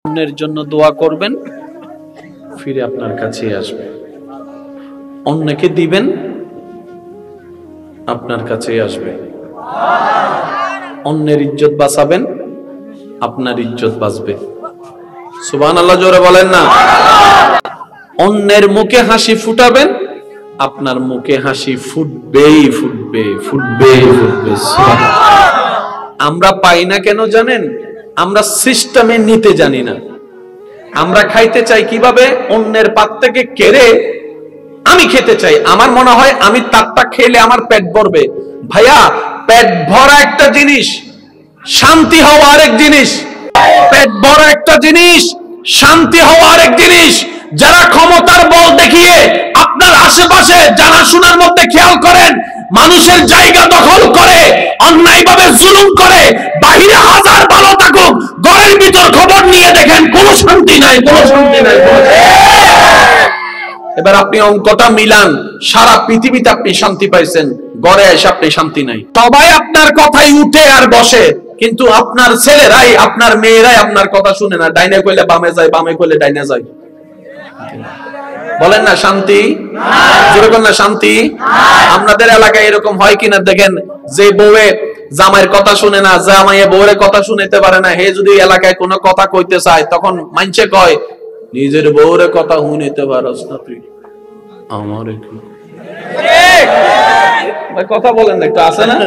অন্যের জন্য দোয়া করবেন, ফিরে আপনার কাছে আসবে। অন্যকে দিবেন, আপনার কাছে আসবে। অন্যের ইজ্জত বাঁচাবেন, আপনার ইজ্জত বাঁচবে। সুবহানাল্লাহ জোরে বলেন না। অন্যের মুখে হাসি ফুটাবেন, আপনার মুখে হাসি ফুটবেই ফুটবে, ফুটবেই ফুটবে। আমরা পাই না কেন জানেন? আমরা সিস্টেমে নিতে জানি না। আমরা খাইতে চাই কিভাবে? অন্যের পাত থেকে কেড়ে আমি খেতে চাই। আমার মনে হয় আমি তারটা খেলে আমার পেট ভরবে। ভাইয়া, পেট ভরা একটা জিনিস, শান্তি হওয়া আরেক জিনিস। পেট ভরা একটা জিনিস, শান্তি হওয়া আরেক জিনিস। যারা ক্ষমতার বল দেখিয়ে আপনার আশেপাশে জানাশোনার মধ্যে খেয়াল করেন মানুষের জায়গা দখল করে, অন্যায়ভাবে জুলুম করে, বাহিরে হাজার ভালো থাকুক, ঘরের ভিতর খবর নিয়ে দেখেন কোনো শান্তি নাই, কোনো শান্তি নাই। এবার আপনি অঙ্কটা মিলান, সারা পৃথিবীতে আপনি শান্তি পাইছেন, ঘরে এসে আপনি শান্তি নাই। সবাই আপনার কথাই উঠে আর বসে, কিন্তু আপনার ছেলেরাই, আপনার মেয়েরাই আপনার কথা শুনে না। ডাইনে কইলে বামে যায়, বামে কইলে ডাইনে যায়। বলেন না শান্তি? যেরকম না শান্তি। আপনাদের এলাকায় এরকম হয় কিনা দেখেন, যে বউয়ে জামাইয়ের কথা শুনে না, জামাইয়ে বউয়ের কথা শুনতে পারে না, হে যদি এলাকায় কোনো কথা কইতে চায়, তখন মানছে কয় নিজের বউয়ের কথা শুনতে পারস না তুই, আমার কথা বলেন একটু, আছে না?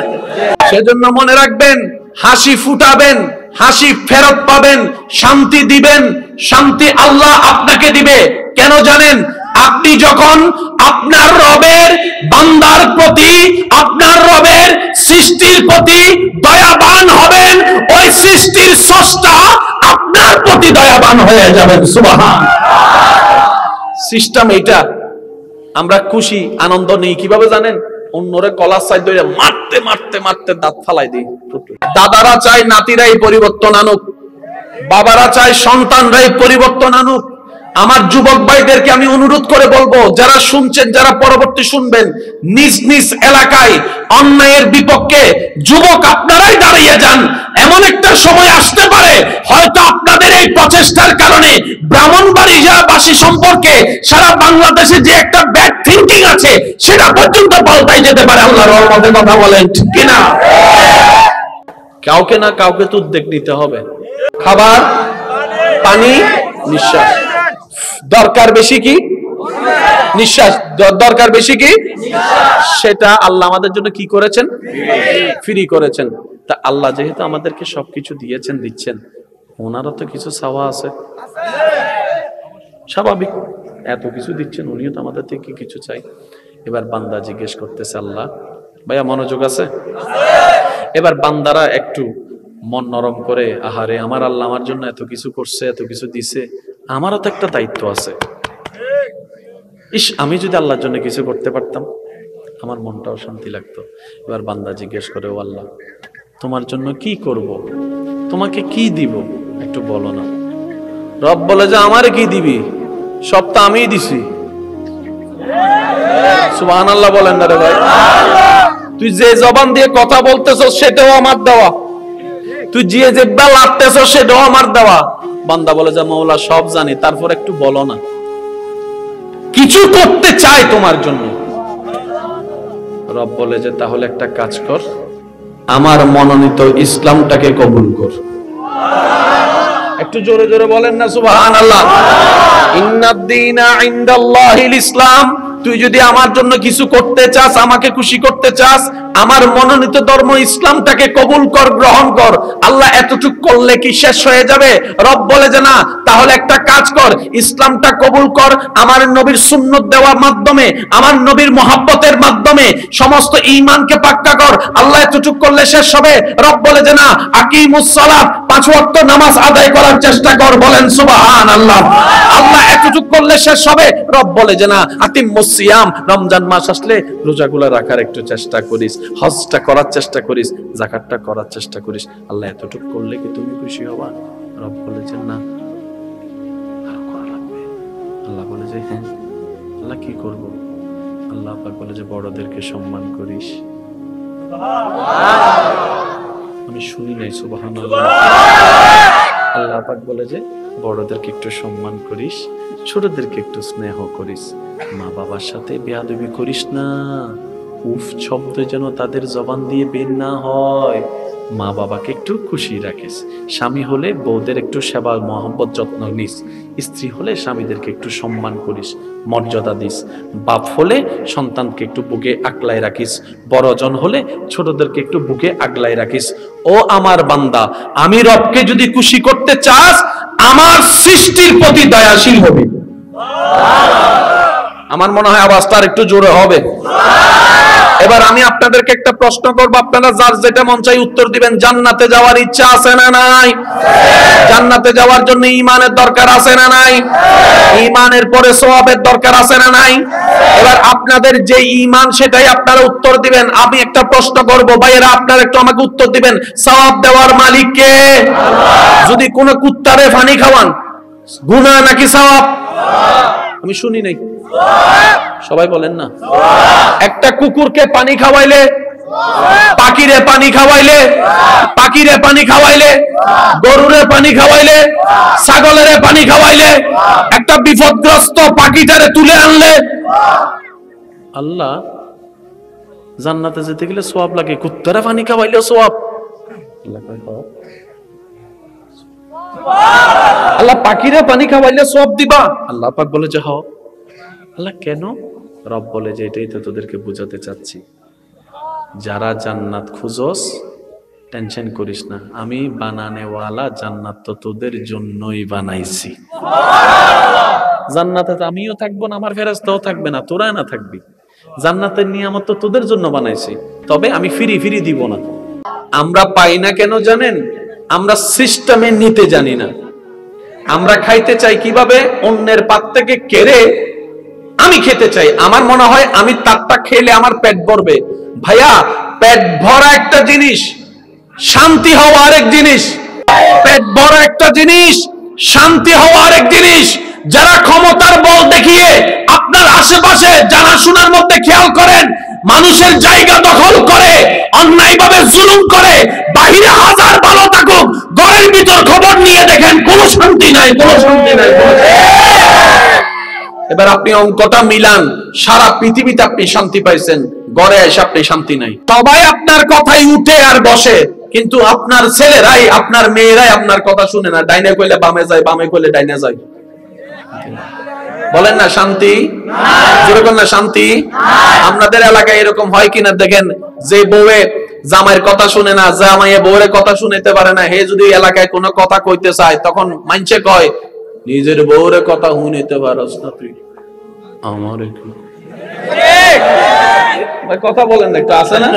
সেজন্য মনে রাখবেন, হাসি ফুটাবেন, হাসি ফেরত পাবেন, শান্তি দিবেন, শান্তি আল্লাহ আপনাকে দিবে। কেন জানেন? আপনি যখন আপনার রবের বান্দার প্রতি, আপনার রবের সৃষ্টির প্রতি দয়াবান হবেন, ওই সৃষ্টির স্রষ্টা আপনার প্রতি দয়াবান হয়ে যাবেন। সুবহান। সিস্টেম এইটা। আমরা খুশি আনন্দ নেই কিভাবে জানেন? অন্যরে কলার সাইড ধরে মারতে মারতে মারতে দাঁত ফালাই দিই। দাদারা চায় নাতিরাই পরিবর্তন আনুক, বাবারা চায় সন্তানরাই পরিবর্তন আনুক। আমার যুবক ভাইদেরকে আমি অনুরোধ করে বলবো, যারা শুনছেন, যারা পরবর্তী শুনবেন, নিজ নিজ এলাকায় অন্যায়ের বিপক্ষে যুবক আপনারাই দাঁড়িয়ে যান। এমন একটা সময় আসতে পারে হয়তো আপনাদের এই প্রচেষ্টার কারণে ব্রাহ্মণবাড়িয়াবাসী সম্পর্কে সারা বাংলাদেশে যে একটা ব্যাড থিংকিং আছে সেটা পর্যন্ত পাল্টাই যেতে পারে আল্লাহর রহমতে। কথা বলেন ঠিক কিনা? কাউকে না কাউকে তো উদ্যোগ নিতে হবে। খাবার, পানি, নিঃশ্বাস। দরকার বেশি কি? নিঃশ্বাস। দরকার বেশি কি? সেটা আল্লাহ আমাদের জন্য কি করেছেন? ফ্রি করেছেন। তা আল্লাহ যেহেতু আমাদেরকে সবকিছু দিয়েছেন, দিচ্ছেন, ওনারও তো কিছু চাওয়া আছে, স্বাভাবিক। এত কিছু দিচ্ছেন, উনিও তো আমাদের থেকে কিছু চাই। এবার বান্দা জিজ্ঞেস করতেছে, আল্লাহ, ভাইয়া মনোযোগ আছে? এবার বান্দারা একটু মন নরম করে, আহারে আমার আল্লাহ আমার জন্য এত কিছু করছে, এত কিছু দিছে, আমারও তো একটা দায়িত্ব আছে। ইস, আমি যদি আল্লাহর জন্য কিছু করতে পারতাম, আমার মনটাও শান্তি লাগতো। এবার বান্দা জিজ্ঞেস করে, ও আল্লাহ, তোমার জন্য কি করব, তোমাকে কি দিব, একটু বলো না। রব বলে যে, আমারে কি দিবি, সব তো আমিই দিছি। সুবহানাল্লাহ বলেন না রে ভাই? তুই যে জবান দিয়ে কথা বলতেছ সেটাও আমার দেওয়া, তুই যে জিহ্বা লাগতেছ সেটাও আমার দেওয়া। বান্দা বলে যে, মওলা সব জানি, তারপর একটু বলো না, কিছু করতে চাই তোমার জন্য। রব বলে যে, তাহলে একটা কাজ কর, আমার মনোনীত ইসলামটাকে কবুল কর। একটু জোরে জোরে বলেন না সুবহানাল্লাহ। ইন্নাদ-দীনা ইনদাল্লাহিল ইসলাম। তুই যদি আমার জন্য কিছু করতে চাস, আমাকে খুশি করতে চাস, আমার মনোনীত ধর্ম ইসলামটাকে কবুল কর, গ্রহণ কর। আল্লাহ এতটুকু করলে কি শেষ হয়ে যাবে? রব বলে যে, না, তাহলে একটা কাজ কর, ইসলামটা কবুল কর, আমার নবীর সুন্নত দেওয়ার মাধ্যমে, আমার নবীর মহব্বতের মাধ্যমে সমস্ত ঈমানকে পাক্কা কর। আল্লাহ এতটুকু করলে শেষ হবে? রব বলে যে, না, আকিমুস সালাত, 5 ওয়াক্ত নামাজ আদায় করার চেষ্টা কর। বলেন সুবহানাল্লাহ। আল্লাহ এতটুকু করলে শেষ হবে? রব বলে যে, না, আতিমুস সিয়াম, রমজান মাস আসলে রোজাগুলো রাখার একটু চেষ্টা করিস, হজটা করার চেষ্টা করিস, যাকাতটা করার চেষ্টা করিস। আল্লাহ এতটুকু করলে কি তুমি খুশি হবা? রব বলেছেন না, আর করা লাগবে। আল্লাহ বলে যে, হ্যাঁ। আল্লাহ কি করব? আল্লাহ পাক বলে যে, বড়দেরকে সম্মান করিস। আমি শুনি নাই সুবহানাল্লাহ। আল্লাহ পাক বলে যে, বড়দেরকে একটু সম্মান করিস, ছোটদেরকে একটু স্নেহ করিস, মা বাবার সাথে বেয়াদবি করিস না। উফ শব্দ যেন তাদের জবান দিয়ে বের না হয়। মা বাবাকে একটু খুশি রাখিস। স্বামী হলে বউদের একটু সেবা মহব্বত যত্ন নিস। স্ত্রী হলে স্বামীদেরকে একটু সম্মান করিস, মর্যাদা দিস। বাপ হলে সন্তানকে একটু বুকে আগলায় রাখিস। বড়জন হলে ছোটদেরকে একটু বুকে আগলায় রাখিস। ও আমার বান্দা, আমি রবকে যদি খুশি করতে চাস, আমার সৃষ্টির প্রতি দয়াশীল হবি। আমার মনে হয় আওয়াজটা আর একটু জোরে হবে। এবার আমি আপনাদেরকে একটা প্রশ্ন করব, আপনারা যার যেটা মন চাই উত্তর দিবেন। জান্নাতে যাওয়ার ইচ্ছা আছে না নাই? জান্নাতে যাওয়ার জন্য ঈমানের দরকার আছে না নাই? ঈমানের পরে সওয়াবের দরকার আছে না নাই? এবার আপনাদের যে ঈমান সেটাই আপনারা উত্তর দিবেন। আমি একটা প্রশ্ন করব, ভাইয়েরা আপনারা একটু আমাকে উত্তর দিবেন। সওয়াব দেওয়ার মালিক কে? যদি কোন কুত্তারে পানি খাওয়ান, গুনাহ নাকি সওয়াব? আমি শুনি নাই, সবাই বলেন না। একটা কুকুরকে পানি খাওয়াইলে, পাখিরে পানি খাওয়াইলে, পাখিরে পানি খাওয়াইলে, গরুরে পানি খাওয়াইলে, ছাগলের পানি খাওয়াইলে, একটা বিপদগ্রস্ত পাখিটারে তুলে আনলে, আল্লাহ জান্নাতে যেতে গেলে সওয়াব লাগে। কুত্তারে পানি খাওয়াইলে সওয়াব। আল্লাহ পাখিরে পানি খাওয়াইলে সওয়াব দিবা। আল্লাহ পাক বলে যে হও। আল্লাহ কেন? রব বলে যে এটাই তো তোদেরকে বুঝাতে চাচ্ছি। যারা জান্নাত খুঁজস, টেনশন করিস না, আমি বানানেওয়ালা জান্নাত তো তোদের জন্যই বানাইছি। জান্নাতে তো আমিও থাকবো না, আমার ফেরেশতাও থাকবে না, তোরা না থাকবি। জান্নাতের নিয়ামত তো তোদের জন্য বানাইছি, তবে আমি ফিরি ফিরি দিব না। আমরা পাই না কেন জানেন? আমরা সিস্টেমে নিতে জানি না। আমরা খাইতে চাই কিভাবে? অন্যের পাত থেকে কেড়ে আমি খেতে চাই। আমার মনে হয় আমি তারটা খেলে আমার পেট ভরবে। ভাইয়া, পেট ভরা একটা জিনিস, শান্তি হওয়া আরেক জিনিস। পেট ভরা একটা জিনিস, শান্তি হওয়া আরেক জিনিস। যারা ক্ষমতার বল দেখিয়ে আপনার আশেপাশে জানাশোনার মধ্যে খেয়াল করেন, মানুষের জায়গা দখল করে, অন্যায়ভাবে জুলুম করে, বাহিরে হাজার ভালো থাকুক, ঘরের ভিতর খবর নিয়ে দেখেন কোনো শান্তি নাই, কোনো শান্তি নাই। এবার আপনি অঙ্কটা মিলান, সারা পৃথিবীতে আপনি শান্তি পাইছেন, ঘরে এসে আপনি শান্তি নাই। সবাই আপনার কথাই উঠে আর বসে, কিন্তু আপনার ছেলেরাই, আপনার মেয়েরাই আপনার কথা শুনে না। ডাইনে কইলে বামে যায়, বামে কইলে ডাইনে যায়। বলেন না শান্তি? যেরকম না শান্তি। আপনাদের এলাকায় এরকম হয় কিনা দেখেন, যে বউয়ে জামাইয়ের কথা শুনে না, জামাইয়ে বউয়ের কথা শুনতে পারে না, হে যদি এলাকায় কোনো কথা কইতে চায়, তখন মানছে কয় নিজের বউরে কথা শুনতে পারস না তুই, আমার কথা বলেন একটু, আছে না?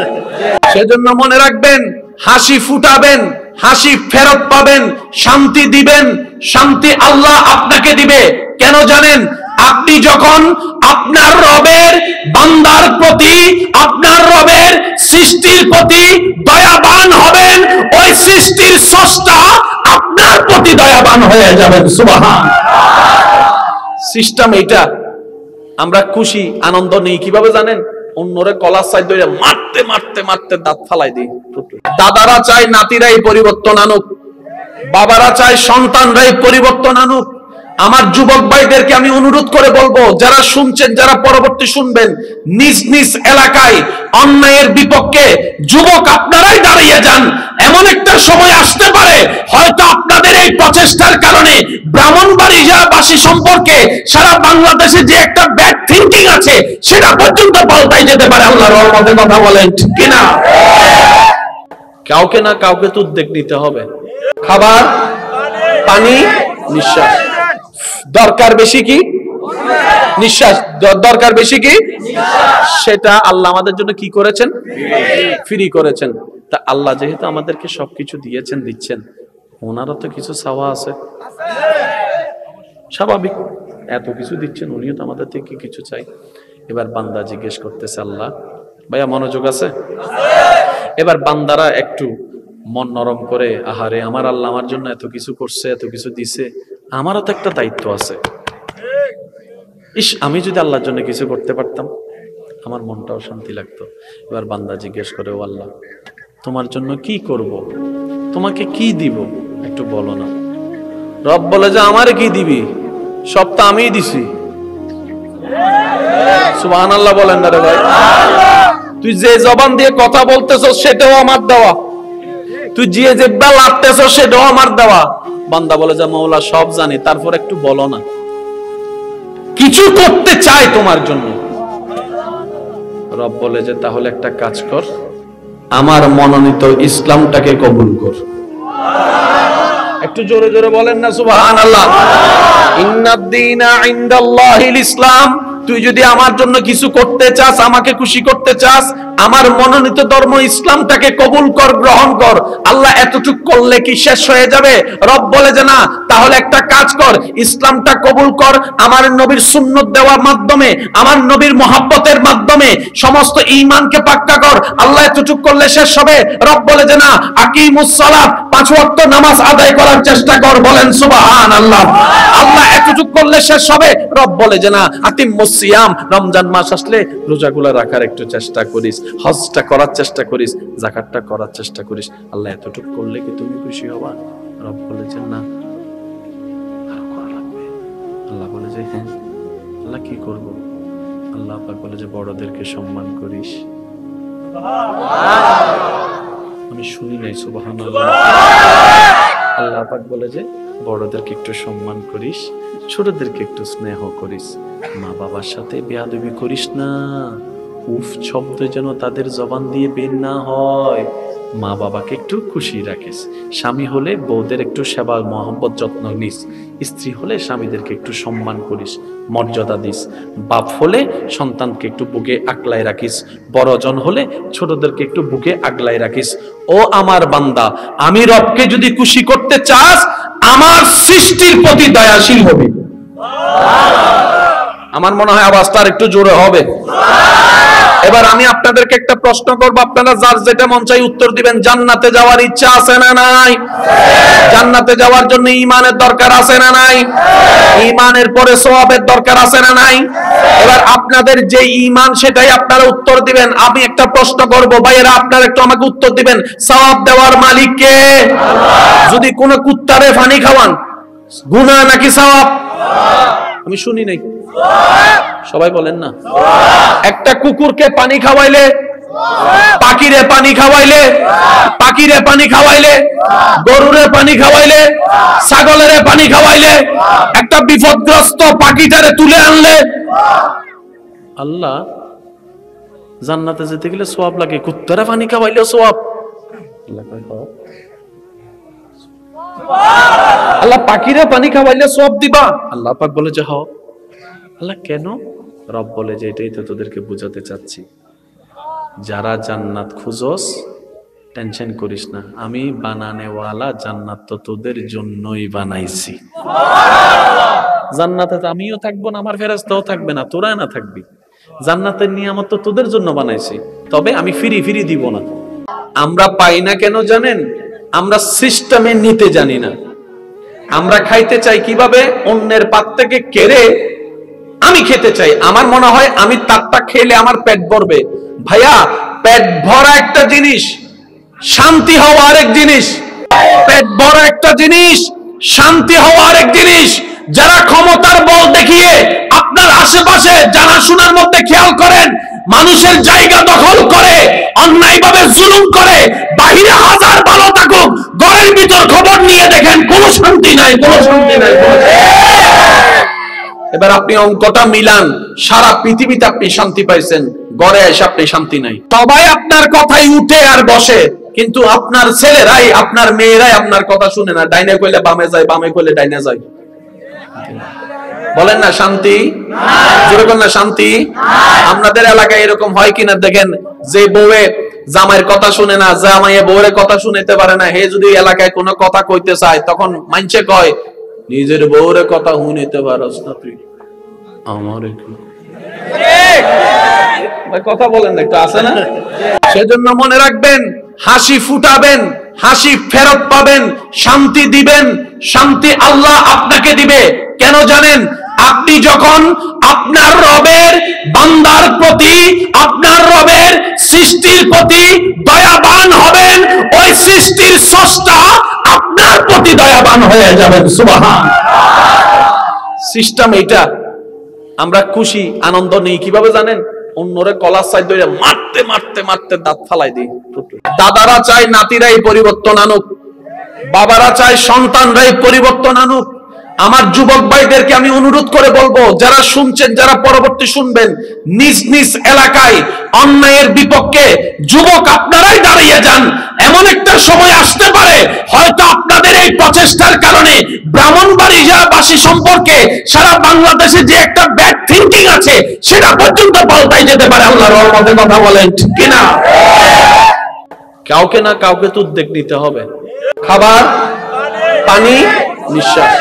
সেজন্য মনে রাখবেন, হাসি ফুটাবেন, হাসি ফেরত পাবেন, শান্তি দিবেন, শান্তি আল্লাহ আপনাকে দিবে। কেন জানেন? আপনি যখন আপনার রবের বান্দার প্রতি, আপনার রবের সৃষ্টির প্রতি দয়াবান হবেন, ওই সৃষ্টির স্রষ্টা আপনার প্রতি দয়াবান হয়ে যাবেন। সুবহান। সিস্টেম এইটা। আমরা খুশি আনন্দ নেই কিভাবে জানেন? অন্যরে কলার সাইড ধরে মারতে মারতে মারতে দাঁত ফালাই দিই। দাদারা চায় নাতিরাই পরিবর্তন আনুক, বাবারা চায় সন্তানরাই পরিবর্তন আনুক। আমার যুবক ভাইদেরকে আমি অনুরোধ করে বলবো, যারা শুনছেন, যারা পরবর্তী শুনবেন, নিজ নিজ এলাকায় অন্যায়ের বিপক্ষে যুবক আপনারাই দাঁড়িয়ে যান। এমন একটা সময় আসতে পারে, হয়তো আপনাদের এই প্রচেষ্টার কারণে ব্রাহ্মণবাড়িয়াবাসী সম্পর্কে সারা বাংলাদেশে যে একটা ব্যাড থিঙ্কিং আছে, সেটা পর্যন্ত পাল্টাই যেতে পারে আল্লাহর রহমতে। কথা বলেন ঠিক কিনা? কাউকে না কাউকে তো উদ্যোগ নিতে হবে। খাবার, পানি, নিঃশ্বাস। দরকার বেশি কি? নিঃশ্বাস। দরকার বেশি কি? সেটা আল্লাহ আমাদের জন্য কি করেছেন? ফ্রি করেছেন। তা আল্লাহ যেহেতু আমাদেরকে সবকিছু দিয়েছেন, দিচ্ছেন, ওনারও তো কিছু চাওয়া আছে, স্বাভাবিক। এত কিছু দিচ্ছেন, উনিও তো আমাদের থেকে কিছু চাই। এবার বান্দা জিজ্ঞেস করতেছে, আল্লাহ, ভাইয়া মনোযোগ আছে? এবার বান্দারা একটু মন নরম করে, আহারে আমার আল্লাহ আমার জন্য এত কিছু করছে, এত কিছু দিছে, আমারও তো একটা দায়িত্ব আছে। ইস, আমি যদি আল্লাহর জন্য কিছু করতে পারতাম, আমার মনটাও শান্তি লাগতো। এবার বান্দা জিজ্ঞেস করে, ও আল্লাহ, তোমার জন্য কি করব, তোমাকে কি দিব, একটু বলো না। রব বলে যে আমারে কি দিবি, সব তো আমিই দিছি। সুবহানাল্লাহ বলেন না রে ভাই? তুই যে জবান দিয়ে কথা বলতেছস সেটাও আমার দেওয়া, তুই যে জিহ্বা লাড়তেছস সেটাও আমার দেওয়া। বান্দা বলে যে মাওলা সব জানি, তারপর একটু বলো না, কিছু করতে চাই তোমার জন্য। রব বলে যে তাহলে একটা কাজ কর, আমার মনোনীত ইসলামটাকে কবুল কর। একটু জোরে জোরে বলেন না সুবহানাল্লাহ। ইন্নাদ-দীনা ইনদাল্লাহিল ইসলাম। তুই যদি আমার জন্য কিছু করতে চাস, আমাকে খুশি করতে চাস, আমার মনোনীত ধর্ম ইসলামটাকে কবুল কর, গ্রহণ কর। আল্লাহ এতটুক করলে কি শেষ হয়ে যাবে? রব বলে যে না, তাহলে একটা কাজ কর, ইসলামটা কবুল কর, আমার নবীর সুন্নত দেওয়ার মাধ্যমে, আমার নবীর মহব্বতের মাধ্যমে সমস্ত ঈমানকে পাক্কা কর। আল্লাহ এতটুক করলে শেষ হবে? রব বলে যে না, আকিমুস সালাত, 5 ওয়াক্ত নামাজ আদায় করার চেষ্টা কর। বলেন সুবহানাল্লাহ। আল্লাহ এতটুক করলে শেষ হবে? রব বলে যে না, আতিমুস সিয়াম, রমজান মাস আসলে রোজাগুলো রাখার একটু চেষ্টা করিস, হজটা করার চেষ্টা করিস, যাকাতটা করার চেষ্টা করিস। আল্লাহ এতটুক করলে কি তুমি খুশি হবা? রব বলেছেন না, আরো করা লাগবে। আল্লাহ বলে যে হ্যাঁ। আল্লাহ কি করব? আল্লাহ পাক বলে যে বড়দেরকে সম্মান করিস। আমি শুনি নাই সুবহানাল্লাহ। আল্লাহ পাক বলে যে বড়দেরকে একটু সম্মান করিস, ছোটদেরকে একটু স্নেহ করিস, মা বাবার সাথে বেয়াদবি করিস না। উফ শব্দ যেন তাদের জবান দিয়ে বের না হয়। মা বাবাকে একটু খুশি রাখিস। স্বামী হলে বউদের একটু সেবা মহব্বত যত্ন নিস। স্ত্রী হলে স্বামীদেরকে একটু সম্মান করিস, মর্যাদা দিস। বাপ হলে সন্তানকে একটু বুকে আগলায় রাখিস। বড়জন হলে ছোটদেরকে একটু বুকে আগলায় রাখিস। ও আমার বান্দা, আমি রবকে যদি খুশি করতে চাস, আমার সৃষ্টির প্রতি দয়াশীল হবি। আমার মনে হয় আওয়াজটা আর একটু জোরে হবে। এবার আমি আপনাদেরকে একটা প্রশ্ন করব, আপনারা যার যেটা মন চাই উত্তর দিবেন। জান্নাতে যাওয়ার ইচ্ছা আছে না নাই? জান্নাতে যাওয়ার জন্য ঈমানের দরকার আছে না নাই? ঈমানের পরে সওয়াবের দরকার আছে না নাই? এবার আপনাদের যে ঈমান সেটাই আপনারা উত্তর দিবেন। আমি একটা প্রশ্ন করব, ভাইয়েরা আপনারা একটু আমাকে উত্তর দিবেন। সওয়াব দেওয়ার মালিক কে? যদি কোন কুত্তারে পানি খাওয়ান, গুনাহ নাকি সওয়াব? আমি শুনি নাই, সবাই বলেন না। একটা কুকুরকে পানি খাওয়াইলে, পাখিরে পানি খাওয়াইলে, পাখিরে পানি খাওয়াইলে, গরুরে পানি খাওয়াইলে, ছাগলের পানি খাওয়াইলে, একটা বিপদগ্রস্ত পাখিটারে তুলে আনলে, আল্লাহ জান্নাতে যেতে গেলে সওয়াব লাগে, কুত্তারে পানি খাওয়াইলে সওয়াব। আল্লাহ পাখিরে পানি খাওয়াইলে সওয়াব দিবা? আল্লাহ পাক বলে যে হ্যাঁ। আল্লাহ কেন? রব বলে যে এটাই তো তোদেরকে বুঝাতে চাচ্ছি। যারা জান্নাত খুঁজস, টেনশন করিস না, আমি বানানেওয়ালা জান্নাত তো তোদের জন্যই বানাইছি। জান্নাতে তো আমিও থাকবো না, আমার ফেরেশতাও থাকবে না, তোরা না থাকবি। জান্নাতের নিয়ামত তো তোদের জন্য বানাইছি, তবে আমি ফিরি ফিরি দিব না। আমরা পাই না কেন জানেন? আমরা সিস্টেমে নিতে জানি না। আমরা খাইতে চাই কিভাবে? অন্যের পাত থেকে কেড়ে আমি খেতে চাই। আমার মনে হয় আমি তারটা খেলে আমার পেট ভরবে। ভাইয়া, পেট ভরা একটা জিনিস, শান্তি হওয়া আরেক জিনিস। পেট ভরা একটা জিনিস, শান্তি হওয়া আরেক জিনিস। যারা ক্ষমতার বল দেখিয়ে আপনার আশেপাশে জানাশোনার মধ্যে খেয়াল করেন, মানুষের জায়গা দখল করে, অন্যায়ভাবে জুলুম করে, বাহিরে হাজার ভালো থাকুক, ঘরের ভিতর খবর নিয়ে দেখেন কোনো শান্তি নাই, কোনো শান্তি নাই। এবার আপনি অঙ্কটা মিলান, সারা পৃথিবীতে আপনি শান্তি পাইছেন, ঘরে এসে আপনি শান্তি নাই। সবাই আপনার কথাই উঠে আর বসে, কিন্তু আপনার ছেলেরাই, আপনার মেয়েরাই আপনার কথা শুনে না। ডাইনে কইলে বামে যায়, বামে কইলে ডাইনে যায়। বলেন না শান্তি? যেরকম না শান্তি। আপনাদের এলাকায় এরকম হয় কিনা দেখেন, যে বউয়ে জামাইয়ের কথা শুনে না, জামাইয়ে বউয়ের কথা শুনতে পারে না, হে যদি এলাকায় কোনো কথা কইতে চায়, তখন মানছে কয় নিজের বউয়ের কথা শুনতে পারস না তুই, আমার কথা বলেন একটু, আছে না? সেজন্য মনে রাখবেন, হাসি ফুটাবেন, হাসি ফেরত পাবেন, শান্তি দিবেন, শান্তি আল্লাহ আপনাকে দিবে। কেন জানেন? আপনি যখন আপনার রবের বান্দার প্রতি, আপনার রবের সৃষ্টির প্রতি দয়াবান হবেন, ওই সৃষ্টির স্রষ্টা আপনার প্রতি দয়াবান হয়ে যাবেন। সুবহান। সিস্টেম এইটা। আমরা খুশি আনন্দ নেই কিভাবে জানেন? অন্যরে কলার সাইড ধরে মারতে মারতে মারতে দাঁত ফালাই দিই। দাদারা চায় নাতিরাই পরিবর্তন আনুক, বাবারা চায় সন্তানরাই পরিবর্তন আনুক। আমার যুবক ভাইদেরকে আমি অনুরোধ করে বলবো, যারা শুনছেন, যারা পরবর্তী শুনবেন, নিজ নিজ এলাকায় অন্যায়ের বিপক্ষে যুবক আপনারাই দাঁড়িয়ে যান। এমন একটা সময় আসতে পারে হয়তো আপনাদের এই প্রচেষ্টার কারণে ব্রাহ্মণবাড়িয়াবাসী সম্পর্কে সারা বাংলাদেশে যে একটা ব্যাড থিংকিং আছে সেটা পর্যন্ত পাল্টাই যেতে পারে। আল্লাহর রহমতে কথা বলেন ঠিক কিনা? কাউকে না কাউকে তো উদ্যোগ নিতে হবে। খাবার, পানি, নিঃশ্বাস।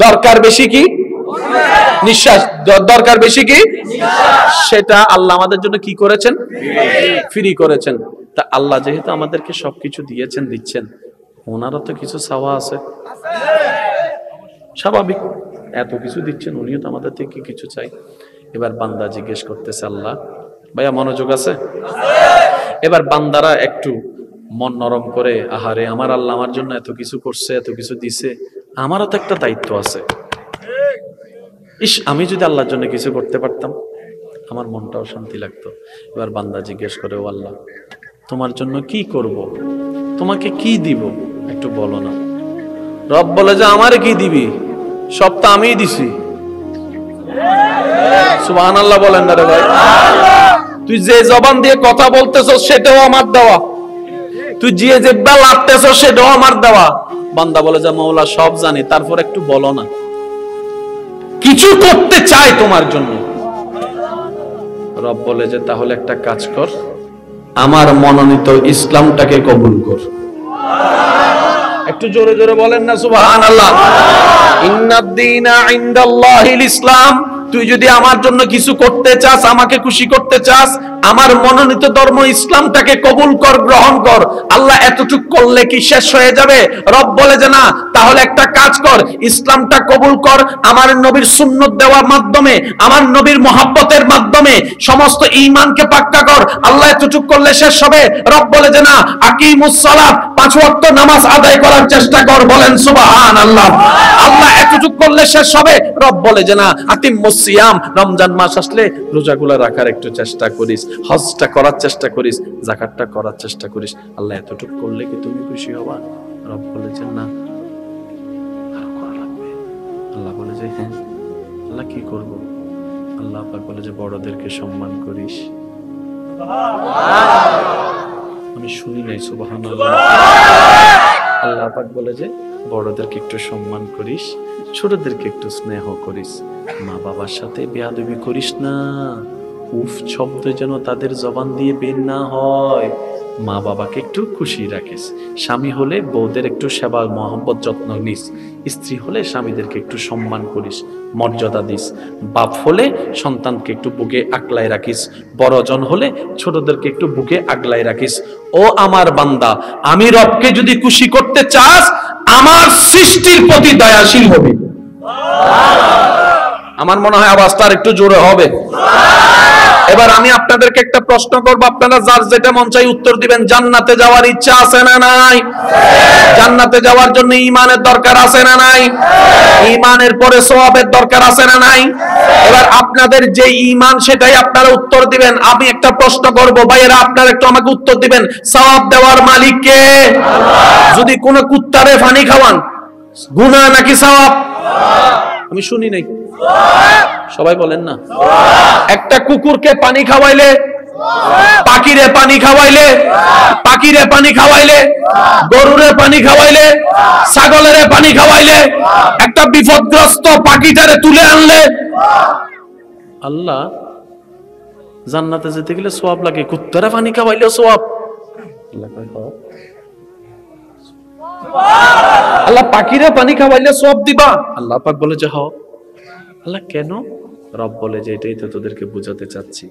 দরকার বেশি কি? নিঃশ্বাস। দরকার বেশি কি? সেটা আল্লাহ আমাদের জন্য কি করেছেন? ফ্রি করেছেন। তা আল্লাহ যেহেতু আমাদেরকে সবকিছু দিয়েছেন, দিচ্ছেন, ওনারও তো কিছু চাওয়া আছে, স্বাভাবিক। এত কিছু দিচ্ছেন, উনিও তো আমাদের থেকে কিছু চাই। এবার বান্দা জিজ্ঞেস করতেছে, আল্লাহ, ভাইয়া মনোযোগ আছে? এবার বান্দারা একটু মন নরম করে, আহারে আমার আল্লাহ আমার জন্য এত কিছু করছে, এত কিছু দিছে, আমারও তো একটা দায়িত্ব আছে। ইস, আমি যদি আল্লাহর জন্য কিছু করতে পারতাম আমার মনটাও শান্তি লাগতো। এবার বান্দা জিজ্ঞেস করে, ও আল্লাহ, তোমার জন্য কি করব, তোমাকে কি দিব একটু বলো না। রব বলে যে, আমারে কি দিবি, সব তো আমিই দিছি। সুবহানাল্লাহ বলেন না রে ভাই? তুই যে জবান দিয়ে কথা বলতেছস সেটাও আমার দেওয়া, তুই যে জিহ্বা লাগতেছস সেটাও আমার দেওয়া। বান্দা বলে যে, মওলা সব জানি, তারপর একটু বলো না, কিছু করতে চাই তোমার জন্য। রব বলে যে, তাহলে একটা কাজ কর, আমার মনোনীত ইসলামটাকে কবুল কর। একটু জোরে জোরে বলেন না সুবহানাল্লাহ। ইন্নাদ-দীনা ইনদাল্লাহিল ইসলাম। তুই যদি আমার জন্য কিছু করতে চাস, আমাকে খুশি করতে চাস, আমার মনোনীত ধর্ম ইসলামটাকে কবুল কর, গ্রহণ কর। আল্লাহ এতটুক করলে কি শেষ হয়ে যাবে? রব বলে যে, না, তাহলে একটা কাজ কর, ইসলামটা কবুল কর, আমার নবীর সুন্নত দেওয়ার মাধ্যমে, আমার নবীর মহব্বতের মাধ্যমে সমস্ত ঈমানকে পাক্কা কর। আল্লাহ এতটুক করলে শেষ হবে? রব বলে যে, না, আকিমুস সালাত, 5 ওয়াক্ত নামাজ আদায় করার চেষ্টা কর। বলেন সুবহানাল্লাহ। আল্লাহ এতটুক করলে শেষ হবে? রব বলে যে, না, আতিমুস সিয়াম, রমজান মাস আসলে রোজাগুলো রাখার একটু চেষ্টা করিস, হজটা করার চেষ্টা করিস, যাকাতটা করার চেষ্টা করিস। আল্লাহ এতটুক করলে কি তুমি খুশি হবা? রব বলে যে, না, আরো করা লাগবে। আল্লাহ বলে যে, হ্যাঁ। আল্লাহ কি করব? আল্লাহ পাক বলে যে, বড়দেরকে সম্মান করিস। আমি শুনি নাই সুবহানাল্লাহ। আল্লাহ পাক বলে যে, বড়দেরকে একটু সম্মান করিস, ছোটদেরকে একটু স্নেহ করিস, মা বাবার সাথে বেয়াদবি করিস না। উফ শব্দ যেন তাদের জবান দিয়ে বের না হয়। মা বাবাকে একটু খুশি রাখিস। স্বামী হলে বউদের একটু সেবা মহব্বত যত্ন নিস। স্ত্রী হলে স্বামীদেরকে একটু সম্মান করিস, মর্যাদা দিস। বাপ হলে সন্তানকে একটু বুকে আগলায় রাখিস। বড়জন হলে ছোটদেরকে একটু বুকে আগলায় রাখিস। ও আমার বান্দা, আমি রবকে যদি খুশি করতে চাস, আমার সৃষ্টির প্রতি দয়াশীল হবি। আমার মনে হয় আওয়াজটা আর একটু জোরে হবে। এবার আমি আপনাদেরকে একটা প্রশ্ন করব, আপনারা যার যেটা মন চাই উত্তর দিবেন। জান্নাতে যাওয়ার ইচ্ছা আছে না নাই? জান্নাতে যাওয়ার জন্য ঈমানের দরকার আছে না নাই? ঈমানের পরে সওয়াবের দরকার আছে না নাই? এবার আপনাদের যে ঈমান সেটাই আপনারা উত্তর দিবেন। আমি একটা প্রশ্ন করব, ভাইয়েরা আপনারা একটু আমাকে উত্তর দিবেন। সওয়াব দেওয়ার মালিক কে? যদি কোন কুত্তারে পানি খাওয়ান, গুনাহ নাকি সওয়াব? আমি শুনি নাই, সবাই বলেন না। একটা কুকুরকে পানি খাওয়াইলে, পাখিরে পানি খাওয়াইলে, পাখিরে পানি খাওয়াইলে, গরুরে পানি খাওয়াইলে, ছাগলের পানি খাওয়াইলে, একটা বিপদগ্রস্ত পাখিটারে তুলে আনলে, আল্লাহ জান্নাতে যেতে গেলে সওয়াব লাগে। কুত্তারে পানি খাওয়াইলে সওয়াব। আল্লাহ পাখিরে পানি খাওয়াইলে সওয়াব দিবা? আল্লাহ পাক বলে যে, হ্যাঁ। আল্লাহ কেন? রব বলে যে, এটাই তো তোদেরকে বুঝাতে চাচ্ছি।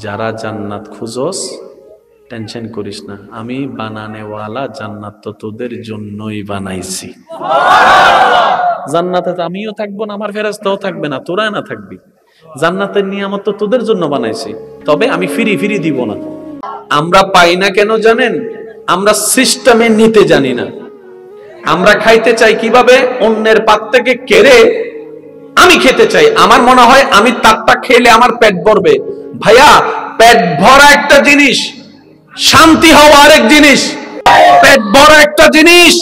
যারা জান্নাত খুঁজস, টেনশন করিস না, আমি বানানেওয়ালা জান্নাত তো তোদের জন্যই বানাইছি। জান্নাতে তো আমিও থাকবো না, আমার ফেরেশতাও থাকবে না, তোরা না থাকবি। জান্নাতের নিয়ামত তো তোদের জন্য বানাইছি, তবে আমি ফিরি ফিরি দিব না। আমরা পাই না কেন জানেন? আমরা সিস্টেমে নিতে জানি না। আমরা খাইতে চাই কিভাবে? অন্যের পাত থেকে কেড়ে আমি খেতে চাই। আমার মনে হয় আমি তারটা খেলে আমার পেট ভরবে। ভাইয়া, পেট ভরা একটা জিনিস, শান্তি হওয়া আরেক জিনিস। পেট ভরা একটা জিনিস,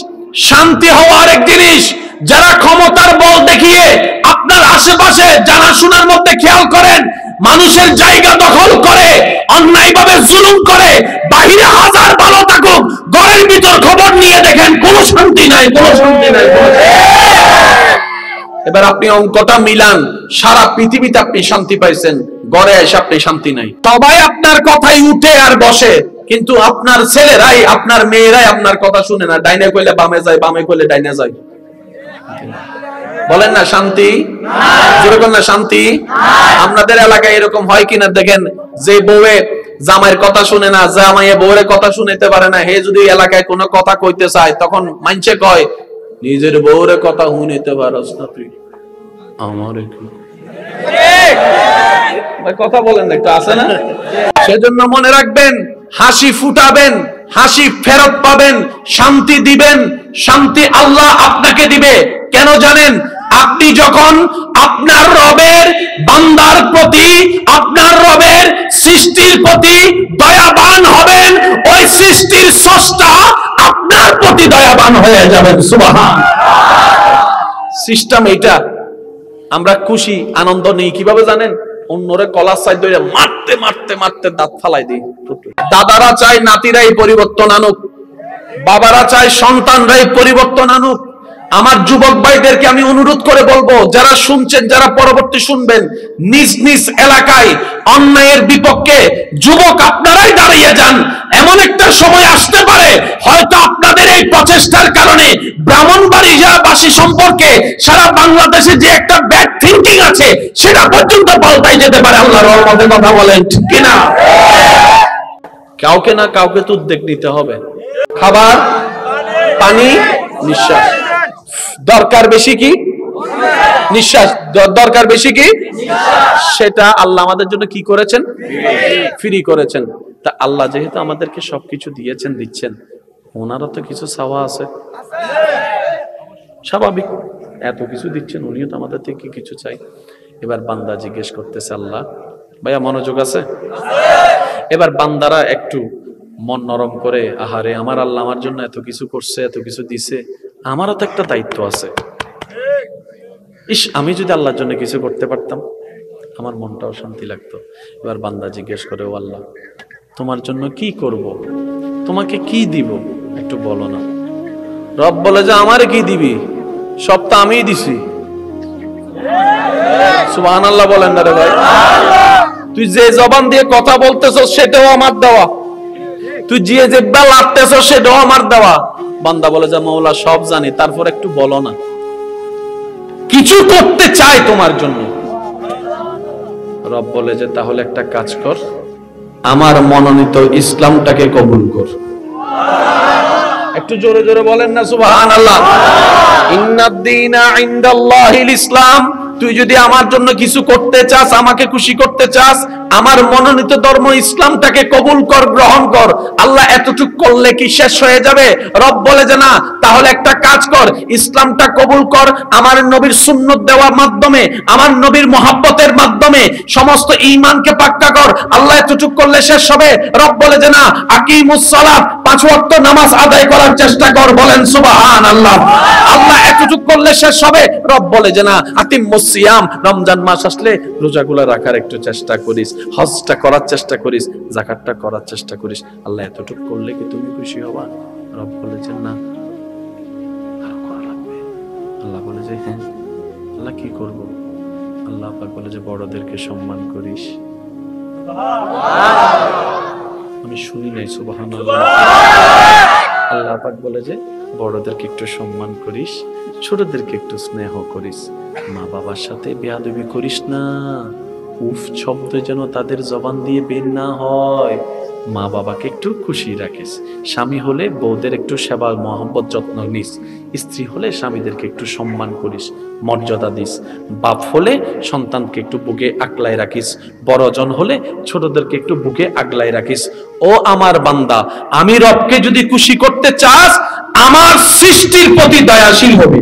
শান্তি হওয়া আরেক জিনিস। যারা ক্ষমতার বল দেখিয়ে আপনার আশেপাশে জানাশোনার মধ্যে, খেয়াল করেন, মানুষের জায়গা দখল করে, অন্যায়ভাবে জুলুম করে, বাহিরে হাজার ভালো থাকুক, ঘরের ভিতর খবর নিয়ে দেখেন কোনো শান্তি নাই, কোনো শান্তি নাই। এবার আপনি অঙ্কটা মিলান, সারা পৃথিবীতে আপনি শান্তি পাইছেন, ঘরে এসে আপনি শান্তি নাই। সবাই আপনার কথাই উঠে আর বসে, কিন্তু আপনার ছেলেরাই, আপনার মেয়েরাই আপনার কথা শুনে না। ডাইনে কইলে বামে যায়, বামে কইলে ডাইনে যায়। বলেন না শান্তি? যেরকম না শান্তি। আপনাদের এলাকায় এরকম হয় কিনা দেখেন, যে বউয়ে জামাইয়ের কথা শুনে না, জামাইয়ে বউয়ের কথা শুনতে পারে না, হে যদি এলাকায় কোনো কথা কইতে চায়, তখন মানছে কয়, নিজের বউয়ের কথা শুনতে পারস না তুই, আমার কথা বলেন একটু, আছে না? সেজন্য মনে রাখবেন, হাসি ফুটাবেন, হাসি ফেরত পাবেন, শান্তি দিবেন, শান্তি আল্লাহ আপনাকে দিবে। কেন জানেন? আপনি যখন আপনার রবের বান্দার প্রতি, আপনার রবের সৃষ্টির প্রতি দয়াবান হবেন, ওই সৃষ্টির স্রষ্টা আপনার প্রতি দয়াবান হয়ে যাবেন। সুবহান। সিস্টেম এইটা। আমরা খুশি আনন্দ নেই কিভাবে জানেন? অন্যরে কলার সাইড ধরে মারতে মারতে মারতে দাঁত ফালাই দিই। দাদারা চায় নাতিরাই পরিবর্তন আনুক, বাবারা চায় সন্তানরাই পরিবর্তন আনুক। আমার যুবক ভাইদেরকে আমি অনুরোধ করে বলবো, যারা শুনছেন, যারা পরবর্তী শুনবেন, নিজ নিজ এলাকায় অন্যায়ের বিপক্ষে যুবক আপনারাই দাঁড়িয়ে যান। এমন একটা সময় আসতে পারে, হয়তো আপনাদের এই প্রচেষ্টার কারণে ব্রাহ্মণবাড়িয়াবাসী সম্পর্কে সারা বাংলাদেশে যে একটা ব্যাড থিঙ্কিং আছে, সেটা পর্যন্ত পাল্টাই যেতে পারে আল্লাহর রহমতে। কথা বলেন ঠিক কিনা? কাউকে না কাউকে তো উদ্যোগ নিতে হবে। খাবার, পানি, নিঃশ্বাস। দরকার বেশি কি? নিঃশ্বাস। দরকার বেশি কি? সেটা আল্লাহ আমাদের জন্য কি করেছেন? ফ্রি করেছেন। তা আল্লাহ যেহেতু আমাদেরকে সবকিছু দিয়েছেন, দিচ্ছেন, ওনারও তো কিছু চাওয়া আছে, স্বাভাবিক। এত কিছু দিচ্ছেন, উনিও তো আমাদের থেকে কিছু চাই। এবার বান্দা জিজ্ঞেস করতেছে, আল্লাহ, ভাইয়া মনোযোগ আছে? এবার বান্দারা একটু মন নরম করে, আহারে আমার আল্লাহ আমার জন্য এত কিছু করছে, এত কিছু দিছে, আমারও তো একটা দায়িত্ব আছে। ইস, আমি যদি আল্লাহর জন্য কিছু করতে পারতাম, আমার মনটাও শান্তি লাগতো। এবার বান্দা জিজ্ঞেস করে, ও আল্লাহ, তোমার জন্য কি করব, তোমাকে কি দিব, একটু বলো না। রব বলে যে, আমারে কি দিবি, সব তো আমিই দিছি। সুবহানাল্লাহ বলেন না রে ভাই? তুই যে জবান দিয়ে কথা বলতেছ, সেটাও আমার দেওয়া। তুই যে জিহ্বা লাগতেছ, সেটাও আমার দেওয়া। বান্দা বলে যে, মওলা সব জানি, তারপর একটু বলো না, কিছু করতে চাই তোমার জন্য। রব বলে যে, তাহলে একটা কাজ কর, আমার মনোনীত ইসলামটাকে কবুল কর। একটু জোরে জোরে বলেন না সুবহানাল্লাহ। ইন্নাদ-দীনা ইনদাল্লাহিল ইসলাম। তুই যদি আমার জন্য কিছু করতে চাস, আমাকে খুশি করতে চাস, আমার মনোনীত ধর্ম ইসলামটাকে কবুল কর, গ্রহণ কর। আল্লাহ এতটুক করলে কি শেষ হয়ে যাবে? রব বলে যে, না, তাহলে একটা কাজ কর, ইসলামটা কবুল কর, আমার নবীর সুন্নত দেওয়ার মাধ্যমে, আমার নবীর মহব্বতের মাধ্যমে সমস্ত ঈমানকে পাক্কা কর। আল্লাহ এতটুক করলে শেষ হবে? রব বলে যে, না, আকিমুস সালাত, 5 ওয়াক্ত নামাজ আদায় করার চেষ্টা কর। বলেন সুবহানাল্লাহ। আল্লাহ এতটুক করলে শেষ হবে? রব বলে যে, না, আতিমুস সিয়াম, রমজান মাস আসলে রোজাগুলো রাখার একটু চেষ্টা করিস, হজটা করার চেষ্টা করিস, যাকাতটা করার চেষ্টা করিস। আল্লাহ এতটুকু করলে কি তুমি খুশি হবা? রব বলেছেন, না, আরো করা লাগবে। আল্লাহ বলে যে, হ্যাঁ। আল্লাহ কি করব? আল্লাহ পাক বলে যে, বড়দেরকে সম্মান করিস। আমি শুনি নাই সুবহানাল্লাহ। আল্লাহ পাক বলে যে, বড়দেরকে একটু সম্মান করিস, ছোটদেরকে একটু স্নেহ করিস, মা বাবার সাথে বেয়াদবি করিস না। উফ শব্দ যেন তাদের জবান দিয়ে বের না হয়। মা বাবাকে একটু খুশি রাখিস। স্বামী হলে বউদের একটু সেবা, মহব্বত, যত্ন নিস। স্ত্রী হলে স্বামীদেরকে একটু সম্মান করিস, মর্যাদা দিস। বাপ হলে সন্তানকে একটু বুকে আগলায় রাখিস। বড়জন হলে ছোটদেরকে একটু বুকে আগলায় রাখিস। ও আমার বান্দা, আমি রবকে যদি খুশি করতে চাস, আমার সৃষ্টির প্রতি দয়াশীল হবে।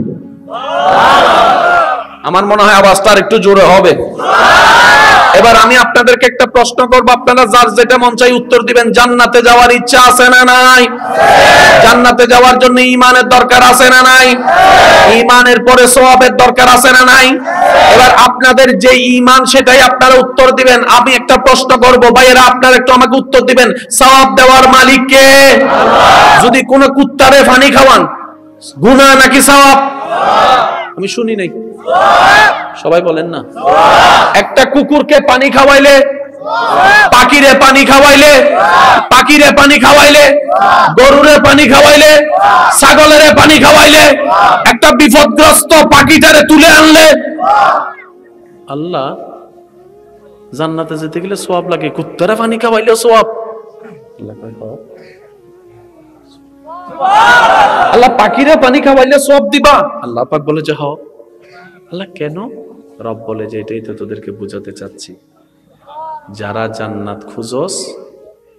আমার মনে হয় আওয়াজটা আর একটু জোরে হবে। এবার আমি আপনাদেরকে একটা প্রশ্ন করব, আপনারা যার যেটা মন চাই উত্তর দিবেন। জান্নাতে যাওয়ার ইচ্ছা আছে না নাই? জান্নাতে যাওয়ার জন্য ঈমানের দরকার আছে না নাই? ঈমানের পরে সওয়াবের দরকার আছে না নাই? এবার আপনাদের যে ঈমান সেটাই আপনারা উত্তর দিবেন। আমি একটা প্রশ্ন করব, ভাইয়েরা আপনারা একটু আমাকে উত্তর দিবেন। সওয়াব দেওয়ার মালিক কে? যদি কোন কুত্তারে পানি খাওয়ান, গুনাহ নাকি সওয়াব? আমি শুনি নাই, সবাই বলেন না। একটা কুকুরকে পানি খাওয়াইলে, পাখিরে পানি খাওয়াইলে, পাখিরে পানি খাওয়াইলে, গরুরে পানি খাওয়াইলে, ছাগলের পানি খাওয়াইলে, একটা বিপদগ্রস্ত পাখিটারে তুলে আনলে, আল্লাহ জান্নাতে যেতে গেলে সওয়াব লাগে, কুত্তারে পানি খাওয়াইলে সওয়াব। আল্লাহ পাখিরে পানি খাওয়াইলে সওয়াব দিবা? আল্লাহ পাক বলে যে হ্যাঁ। আল্লাহ কেন? রব বলে যে এটাই তো তোদেরকে বোঝাতে চাচ্ছি, যারা জান্নাত খুঁজস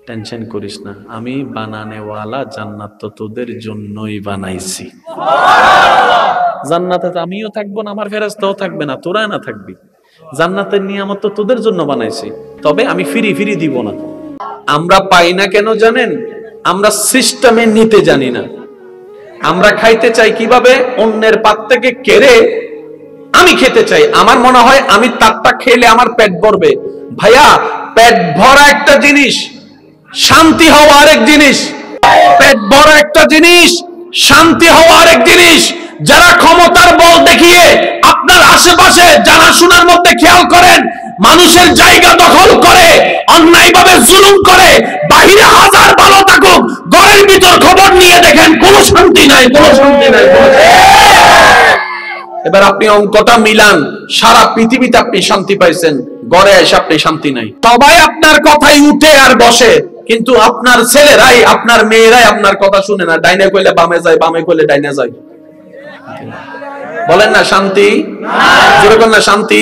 টেনশন করিস না, আমি বানানেওয়ালা জান্নাত তো তোদের জন্যই বানাইছি। জান্নাতে তো আমিও থাকবো না, আমার ফেরেশতাও থাকবে না, তোরা না থাকবি। জান্নাতের নিয়ামত তো তোদের জন্য বানাইছি, তবে আমি ফিরি ফিরি দিব না। আমরা পাই না কেন জানেন? আমরা সিস্টেমে নিতে জানি না। আমরা খাইতে চাই কিভাবে? অন্যের পাত থেকে কেড়ে আমি খেতে চাই। আমার মনে হয় আমি তারটা খেলে আমার পেট ভরবে। ভাইয়া, পেট ভরা একটা জিনিস, শান্তি হওয়া আরেক জিনিস। পেট ভরা একটা জিনিস, শান্তি হওয়া আরেক জিনিস। যারা ক্ষমতার বল দেখিয়ে আপনার আশেপাশে জানাশোনার মধ্যে খেয়াল করেন মানুষের জায়গা দখল করে, অন্যায়ভাবে জুলুম করে, বাহিরে হাজার ভালো থাকুক, ঘরের ভিতর খবর নিয়ে দেখেন কোনো শান্তি নাই, কোনো শান্তি নাই। এবার আপনি অঙ্কটা মিলান, সারা পৃথিবীতে আপনি শান্তি পাইছেন, ঘরে এসে আপনি শান্তি নাই। সবাই আপনার কথাই উঠে আর বসে, কিন্তু আপনার ছেলেরাই, আপনার মেয়েরাই আপনার কথা শুনে না। ডাইনে কইলে বামে যায়, বামে কইলে ডাইনে যায়। বলেন না শান্তি? যেরকম না শান্তি।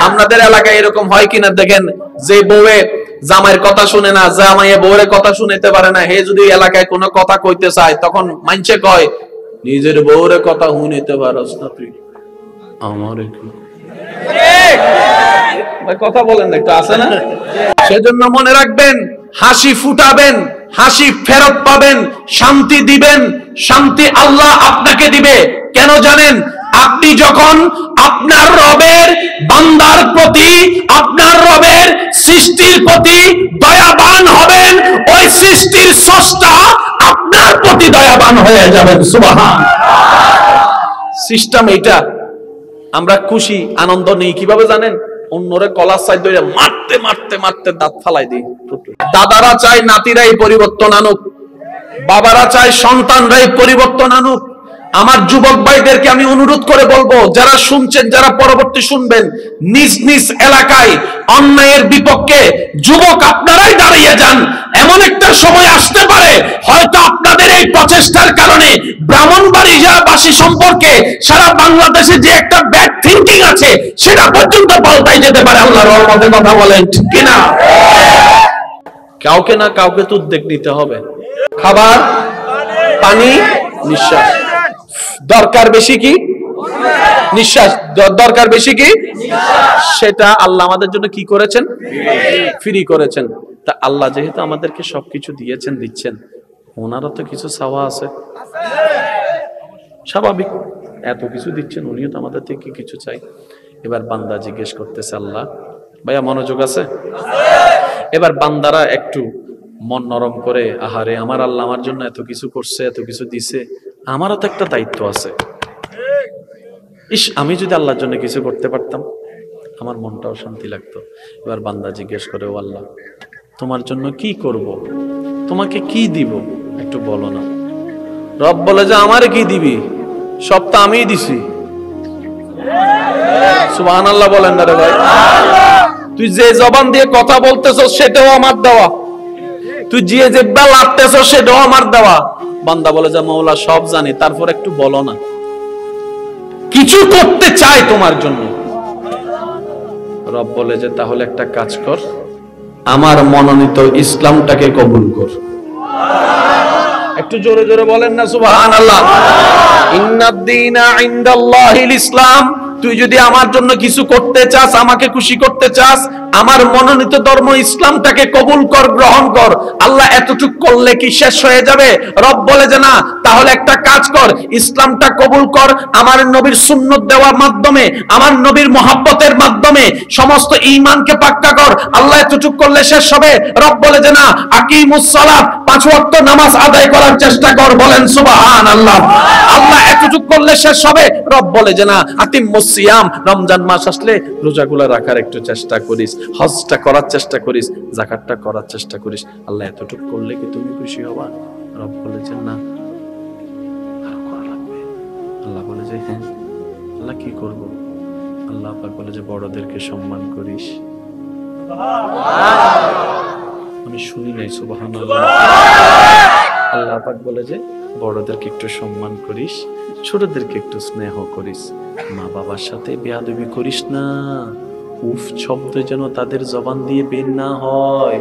আপনাদের এলাকায় এরকম হয় কিনা দেখেন, যে বউয়ে জামাইয়ের কথা শুনে না, জামাইয়ে বউয়ের কথা শুনতে পারে না, হে যদি এলাকায় কোনো কথা কইতে চায় তখন মানছে কয় নিজের বউয়ের কথা শুনতে পারস না তুই, আমার কথা বলেন একটু, আছে না? সেজন্য মনে রাখবেন, হাসি ফুটাবেন, হাসি ফেরত পাবেন, শান্তি দিবেন, শান্তি আল্লাহ আপনাকে দিবে। কেন জানেন? আপনি যখন আপনার রবের বান্দার প্রতি, আপনার রবের সৃষ্টির প্রতি দয়াবান হবেন, ওই সৃষ্টির স্রষ্টা আপনার প্রতি দয়াবান হয়ে যাবেন। সুবহান। সিস্টেম এইটা। আমরা খুশি আনন্দ নেই কিভাবে জানেন? অন্যরে কলার সাইড ধরে মারতে মারতে মারতে দাঁত ফালাই দিই। দাদারা চায় নাতিরাই পরিবর্তন আনুক, বাবারা চায় সন্তানরাই পরিবর্তন আনুক। আমার যুবক ভাইদেরকে আমি অনুরোধ করে বলবো, যারা শুনছেন, যারা পরবর্তী শুনবেন, নিজ নিজ এলাকায় অন্যায়ের বিপক্ষে যুবক আপনারাই দাঁড়িয়ে যান। এমন একটা সময় আসতে পারে হয়তো আপনাদের এই প্রচেষ্টার কারণে ব্রাহ্মণবাড়িয়াবাসী সম্পর্কে সারা বাংলাদেশে যে একটা ব্যাড থিংকিং আছে সেটা পর্যন্ত পাল্টাই যেতে পারে আল্লাহর রহমতে। কথা বলেন ঠিক কিনা? কাউকে না কাউকে তো উদ্যোগ নিতে হবে। খাবার, পানি, নিঃশ্বাস। দরকার বেশি কি? নিঃশ্বাস। দরকার বেশি কি? সেটা আল্লাহ আমাদের জন্য কি করেছেন? ফ্রি করেছেন। তা আল্লাহ যেহেতু আমাদেরকে সবকিছু দিয়েছেন, দিচ্ছেন, ওনারও তো কিছু চাওয়া আছে, স্বাভাবিক। এত কিছু দিচ্ছেন, উনিও তো আমাদের থেকে কিছু চাই। এবার বান্দা জিজ্ঞেস করতেছে, আল্লাহ, ভাইয়া মনোযোগ আছে? এবার বান্দারা একটু মন নরম করে, আহারে আমার আল্লাহ আমার জন্য এত কিছু করছে, এত কিছু দিছে, আমারও তো একটা দায়িত্ব আছে। ইস, আমি যদি আল্লাহর জন্য কিছু করতে পারতাম আমার মনটাও শান্তি লাগতো। এবার বান্দা জিজ্ঞেস করে, ও আল্লাহ, তোমার জন্য কি করব, তোমাকে কি দিব একটু বলো না। রব বলে যে আমারে কি দিবি, সব তো আমিই দিছি। সুবহানাল্লাহ বলেন না রে ভাই? তুই যে জবান দিয়ে কথা বলতেছস সেটাও আমার দেওয়া, তুই যে জিহ্বা লাগতেছস সেটাও আমার দেওয়া। বান্দা বলে যে মওলা সব জানি, তারপর একটু বলো না, কিছু করতে চাই তোমার জন্য। রব বলে যে তাহলে একটা কাজ কর, আমার মনোনীত ইসলামটাকে কবুল কর। একটু জোরে জোরে বলেন না সুবহানাল্লাহ। ইন্নাদ-দীনা ইনদাল্লাহিল ইসলাম। তুই যদি আমার জন্য কিছু করতে চাস, আমাকে খুশি করতে চাস, আমার মনোনীত ধর্ম ইসলামটাকে কবুল কর, গ্রহণ কর। আল্লাহ এতটুক করলে কি শেষ হয়ে যাবে? রব বলে যে না, তাহলে একটা কাজ কর, ইসলামটা কবুল কর, আমার নবীর সুন্নত দেওয়ার মাধ্যমে, আমার নবীর মহব্বতের মাধ্যমে সমস্ত ঈমানকে পাক্কা কর। আল্লাহ এতটুক করলে শেষ হবে? রব বলে যে না, আকিমুস সালাত, 5 ওয়াক্ত নামাজ আদায় করার চেষ্টা কর। বলেন সুবহানাল্লাহ। আল্লাহ এতটুক করলে শেষ হবে? রব বলে যে না, আতিমুস সিয়াম, রমজান মাস আসলে রোজাগুলো রাখার একটু চেষ্টা করিস, হজটা করার চেষ্টা করিস, যাকাতটা করার চেষ্টা করিস। আল্লাহ এতটুক করলে কি তুমি খুশি হবা? রব বলেছেন না, আরো করা লাগবে। আল্লাহ বলে যে হ্যাঁ। আল্লাহ কি করব? আল্লাহ পাক বলে যে বড়দেরকে সম্মান করিস। আমি শুনি নাই সুবহানাল্লাহ। আল্লাহ পাক বলে যে বড়দেরকে একটু সম্মান করিস, ছোটদেরকে একটু স্নেহ করিস, মা বাবার সাথে বেয়াদবি করিস না। উফ শব্দ যেন তাদের জবান দিয়ে বের না হয়।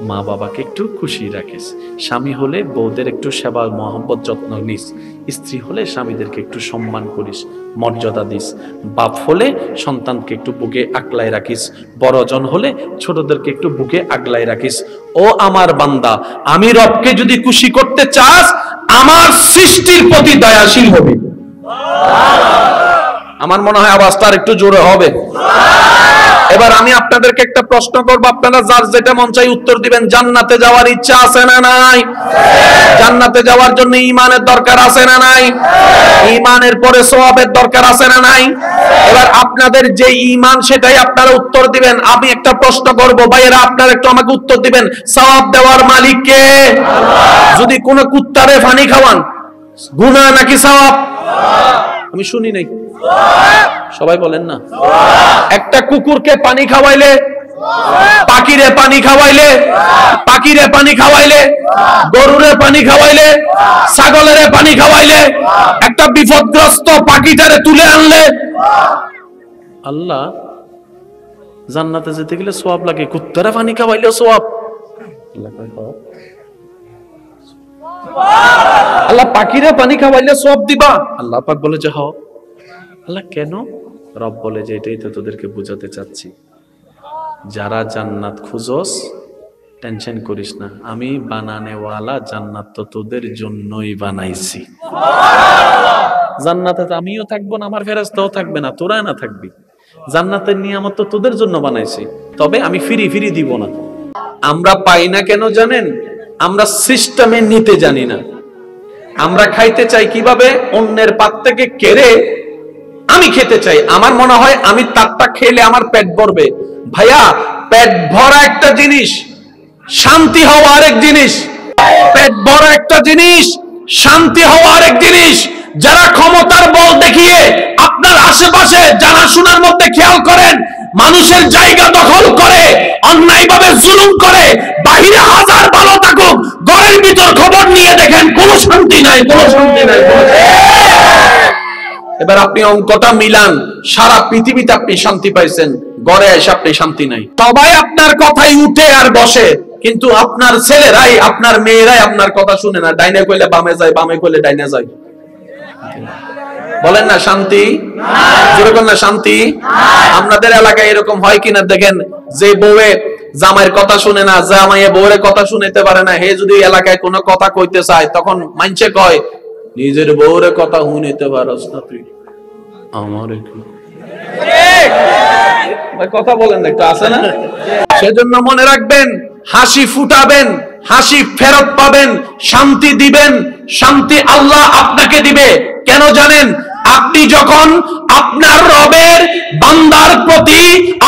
মা বাবাকে একটু খুশি রাখিস। স্বামী হলে বউদের একটু সেবা মহব্বত যত্ন নিস। স্ত্রী হলে স্বামীদেরকে একটু সম্মান করিস, মর্যাদা দিস। বাপ হলে সন্তানকে একটু বুকে আগলায় রাখিস। বড়জন হলে ছোটদেরকে একটু বুকে আগলায় রাখিস। ও আমার বান্দা, আমি রবকে যদি খুশি করতে চাস, আমার সৃষ্টির প্রতি দয়াশীল হবে। আমার মনে হয় আওয়াজটা আর একটু জোরে হবে। এবার আমি আপনাদেরকে একটা প্রশ্ন করব, আপনারা যার যেটা মন চাই উত্তর দিবেন। জান্নাতে যাওয়ার ইচ্ছা আছে না নাই? জান্নাতে যাওয়ার জন্য ঈমানের দরকার আছে না নাই? ঈমানের পরে সওয়াবের দরকার আছে না নাই? এবার আপনাদের যে ঈমান সেটাই আপনারা উত্তর দিবেন। আমি একটা প্রশ্ন করব, ভাইয়েরা আপনারা একটু আমাকে উত্তর দিবেন। সওয়াব দেওয়ার মালিক কে? যদি কোন কুত্তারে পানি খাওয়ান, গুনাহ নাকি সওয়াব? আমি শুনি নাই, সবাই বলেন না। একটা কুকুরকে পানি খাওয়াইলে, পাখিরে পানি খাওয়াইলে, পাখিরে পানি খাওয়াইলে, গরুরে পানি খাওয়াইলে, ছাগলের পানি খাওয়াইলে, একটা বিপদগ্রস্ত পাখিটারে তুলে আনলে, আল্লাহ জান্নাতে যেতে গেলে সওয়াব লাগে। কুত্তারে পানি খাওয়াইলে সওয়াব। আল্লাহ পাখিরে পানি খাওয়াইলে সওয়াব দিবা? আল্লাহ পাক বলে যে হ্যাঁ। আল্লাহ কেন? রব বলে যে এটাই তো তোদেরকে বুঝাতে চাচ্ছি। যারা জান্নাত খুঁজস, টেনশন করিস না, আমি বানানেওয়ালা জান্নাত তো তোদের জন্যই বানাইছি। জান্নাতে তো আমিও থাকবো না, আমার ফেরেশতাও থাকবে না, তোরা না থাকবি। জান্নাতের নিয়ামত তো তোদের জন্য বানাইছি, তবে আমি ফিরি ফিরি দিব না। আমরা পাই না কেন জানেন? আমরা সিস্টেমে নিতে জানি না। আমরা খাইতে চাই কিভাবে? অন্যের পাত থেকে কেড়ে আমি খেতে চাই। আমার মনে হয় আমি তারটা খেলে আমার পেট ভরবে। ভাইয়া, পেট ভরা একটা জিনিস, শান্তি হওয়া আরেক জিনিস। পেট ভরা একটা জিনিস, শান্তি হওয়া আরেক জিনিস। যারা ক্ষমতার বল দেখিয়ে আপনার আশেপাশে জানাশোনার মধ্যে খেয়াল করেন, মানুষের জায়গা দখল করে, অন্যায়ভাবে জুলুম করে, বাহিরে হাজার ভালো থাকুক, ঘরের ভিতর খবর নিয়ে দেখেন কোনো শান্তি নাই, কোনো শান্তি নাই। এবার আপনি অঙ্কটা মিলান, সারা পৃথিবীতে আপনি শান্তি পাইছেন, ঘরে এসে আপনি শান্তি নাই। সবাই আপনার কথাই উঠে আর বসে, কিন্তু আপনার ছেলেরাই, আপনার মেয়েরাই আপনার কথা শুনে না। ডাইনে কইলে বামে যায়, বামে কইলে ডাইনে যায়। বলেন না শান্তি? যেরকম না শান্তি। আপনাদের এলাকায় এরকম হয় কিনা দেখেন, যে বউয়ে জামাইয়ের কথা শুনে না, জামাইয়ে বউয়ের কথা শুনতে পারে না, হে যদি এলাকায় কোনো কথা কইতে চায়, তখন মানছে কয় নিজের বউয়ের কথা শুনতে পারস না তুই, আমার কথা বলেন একটু, আছে না? সেজন্য মনে রাখবেন, হাসি ফুটাবেন, হাসি ফেরত পাবেন, শান্তি দিবেন, শান্তি আল্লাহ আপনাকে দিবে। কেন জানেন? আপনি যখন আপনার রবের বান্দার প্রতি,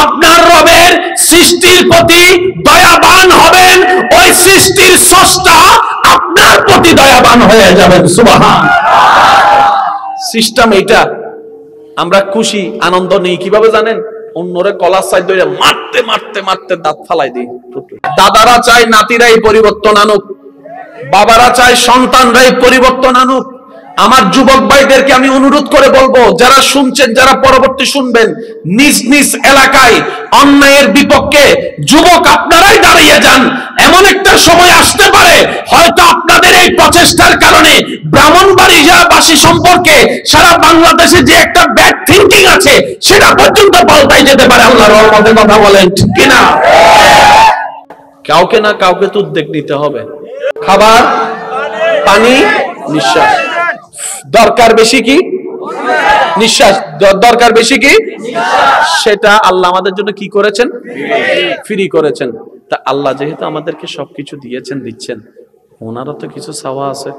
আপনার রবের সৃষ্টির প্রতি দয়াবান হবেন, ওই সৃষ্টির স্রষ্টা আপনার প্রতি দয়াবান হয়ে যাবেন। সুবহান। সিস্টেম এইটা। আমরা খুশি আনন্দ নেই কিভাবে জানেন? অন্যরে কলার সাইড ধরে মারতে মারতে মারতে দাঁত ফালাই দিই। দাদারা চায় নাতিরাই পরিবর্তন আনুক, বাবারা চায় সন্তানরাই পরিবর্তন আনুক। আমার যুবক ভাইদেরকে আমি অনুরোধ করে বলবো, যারা শুনছেন, যারা পরবর্তী শুনবেন, নিজ নিজ এলাকায় অন্যায়ের বিপক্ষে যুবক আপনারাই দাঁড়িয়ে যান। এমন একটা সময় আসতে পারে হয়তো আপনাদের এই প্রচেষ্টার কারণে ব্রাহ্মণবাড়িয়াবাসী সম্পর্কে সারা বাংলাদেশে যে একটা ব্যাড থিংকিং আছে সেটা পর্যন্ত পাল্টাই যেতে পারে। আল্লাহর রহমতে কথা বলেন, ঠিক কিনা? কাউকে না কাউকে তো উদ্যোগ নিতে হবে। খাবার, পানি, নিঃশ্বাস। দরকার বেশি কি? নিঃশ্বাস। দরকার বেশি কি? সেটা আল্লাহ আমাদের জন্য কি করেছেন? ফ্রি করেছেন। তা আল্লাহ যেহেতু আমাদেরকে সবকিছু দিয়েছেন, দিচ্ছেন, ওনারও তো কিছু চাওয়া আছে,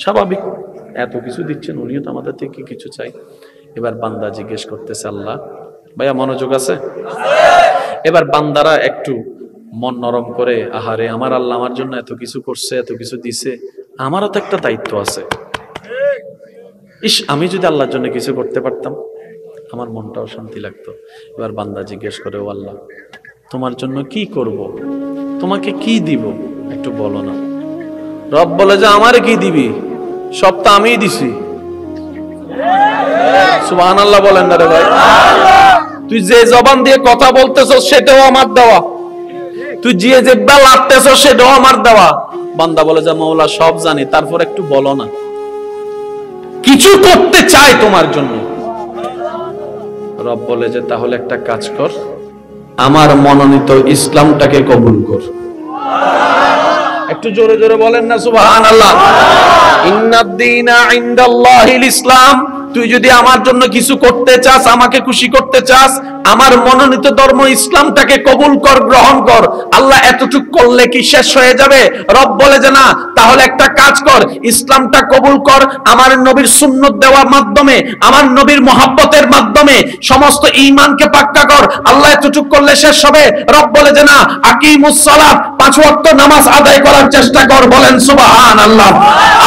স্বাভাবিক। এত কিছু দিচ্ছেন, উনিও তো আমাদের থেকে কিছু চাই। এবার বান্দা জিজ্ঞেস করতেছে, আল্লাহ, ভাইয়া মনোযোগ আছে? এবার বান্দারা একটু মন নরম করে, আহারে আমার আল্লাহ আমার জন্য এত কিছু করছে, এত কিছু দিছে, আমারও তো একটা দায়িত্ব আছে। ইস, আমি যদি আল্লাহর জন্য কিছু করতে পারতাম, আমার মনটাও শান্তি লাগতো। এবার বান্দা জিজ্ঞেস করে, ও আল্লাহ, তোমার জন্য কি করব, তোমাকে কি দিব, একটু বলো না। রব বলে যে, আমারে কি দিবি, সব তো আমিই দিছি। সুবহানাল্লাহ বলেন না রে ভাই? তুই যে জবান দিয়ে কথা বলতেছস সেটাও আমার দেওয়া, তুই যে জিহ্বা লাগতেছস সেটাও আমার দেওয়া। বান্দা বলে যে, মাওলা সব জানি, তারপর একটু বলো না, কিছু করতে চাই তোমার জন্য। রব বলে যে, তাহলে একটা কাজ কর, আমার মনোনীত ইসলামটাকে কবুল কর। একটু জোরে জোরে বলেন না সুবহানাল্লাহ। ইন্নাদ-দীনা ইনদাল্লাহিল ইসলাম। তুই যদি আমার জন্য কিছু করতে চাস, আমাকে খুশি করতে চাস, আমার মনোনীত ধর্ম ইসলামটাকে কবুল কর, গ্রহণ কর। আল্লাহ এতটুক করলে কি শেষ হয়ে যাবে? রব বলে যে, না, তাহলে একটা কাজ কর, ইসলামটা কবুল কর, আমার নবীর সুন্নত দেওয়ার মাধ্যমে, আমার নবীর মহব্বতের মাধ্যমে সমস্ত ঈমানকে পাক্কা কর। আল্লাহ এতটুক করলে শেষ হবে? রব বলে যে, না, আকিমুস সালাত, 5 ওয়াক্ত নামাজ আদায় করার চেষ্টা কর। বলেন সুবহানাল্লাহ।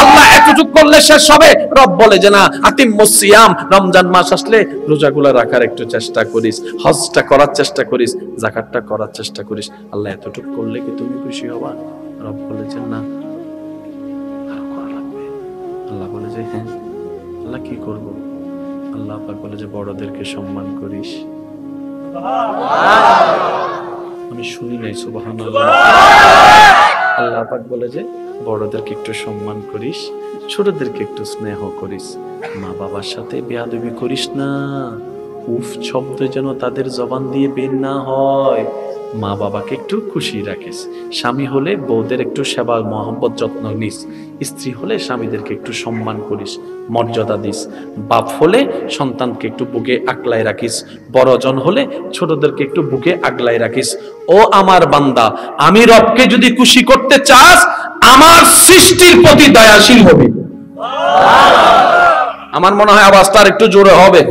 আল্লাহ এতটুক করলে শেষ হবে? রব বলে যে, না, আতিমুস সিয়াম, রমজান মাস আসলে রোজাগুলো রাখার একটু চেষ্টা করিস, হজটা করার চেষ্টা করিস, যাকাতটা করার চেষ্টা করিস। আল্লাহ এতটুক করলে কি তুমি খুশি হবা? রব বলেছেন, না, আরো করা লাগবে। আল্লাহ বলে যে, হ্যাঁ। আল্লাহ কি করব? আল্লাহ পাক বলে যে, বড়দেরকে সম্মান করিস। আমি শুনি নাই সুবহানাল্লাহ। আল্লাহ পাক বলে যে, বড়দেরকে একটু সম্মান করিস, ছোটদেরকে একটু স্নেহ করিস, মা বাবার সাথে বেয়াদবি করিস না। উফ শব্দ যেন তাদের জবান দিয়ে বের না হয়। মা বাবাকে একটু খুশি রাখিস। স্বামী হলে বউদের একটু সেবা, মহব্বত, যত্ন নিস। স্ত্রী হলে স্বামীদেরকে একটু সম্মান করিস, মর্যাদা দিস। বাপ হলে সন্তানকে একটু বুকে আগলায় রাখিস। বড়জন হলে ছোটদেরকে একটু বুকে আগলায় রাখিস। ও আমার বান্দা, আমি রবকে যদি খুশি করতে চাস, আমার সৃষ্টির প্রতি দয়াশীল হবে। আমার মনে হয় আওয়াজটা আর একটু জোরে হবে।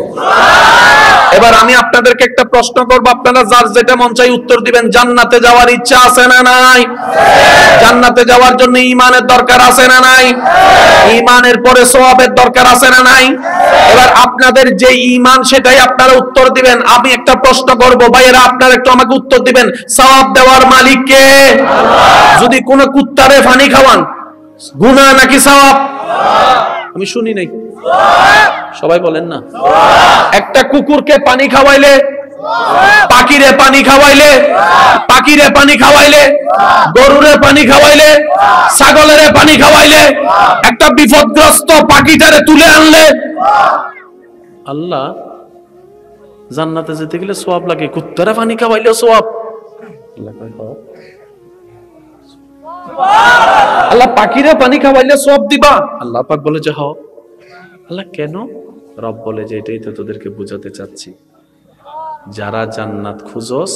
এবার আমি আপনাদেরকে একটা প্রশ্ন করব, আপনারা যার যেটা মন চাই উত্তর দিবেন। জান্নাতে যাওয়ার ইচ্ছা আছে না নাই? জান্নাতে যাওয়ার জন্য ঈমানের দরকার আছে না নাই? ঈমানের পরে সওয়াবের দরকার আছে না নাই? এবার আপনাদের যে ঈমান সেটাই আপনারা উত্তর দিবেন। আমি একটা প্রশ্ন করব, ভাইয়েরা আপনারা একটু আমাকে উত্তর দিবেন। সওয়াব দেওয়ার মালিক কে? যদি কোন কুত্তারে পানি খাওয়ান, গুনাহ নাকি সওয়াব? আমি শুনি নাই, সবাই বলেন না। একটা কুকুরকে পানি খাওয়াইলে, পাখিরে পানি খাওয়াইলে, পাখিরে পানি খাওয়াইলে, গরুরে পানি খাওয়াইলে, ছাগলের পানি খাওয়াইলে, একটা বিপদগ্রস্ত পাখিটারে তুলে আনলে, আল্লাহ জান্নাতে যেতে গেলে সওয়াব লাগে, কুত্তারে পানি খাওয়াইলে সওয়াব। আল্লাহ পাখিরে পানি খাওয়াইলে সওয়াব দিবা? আল্লাহ পাক বলে যে, হ্যাঁ। আল্লাহ কেন? রব বলে যে, এটাই তো তোদেরকে বুঝাতে চাচ্ছি। যারা জান্নাত খুঁজস,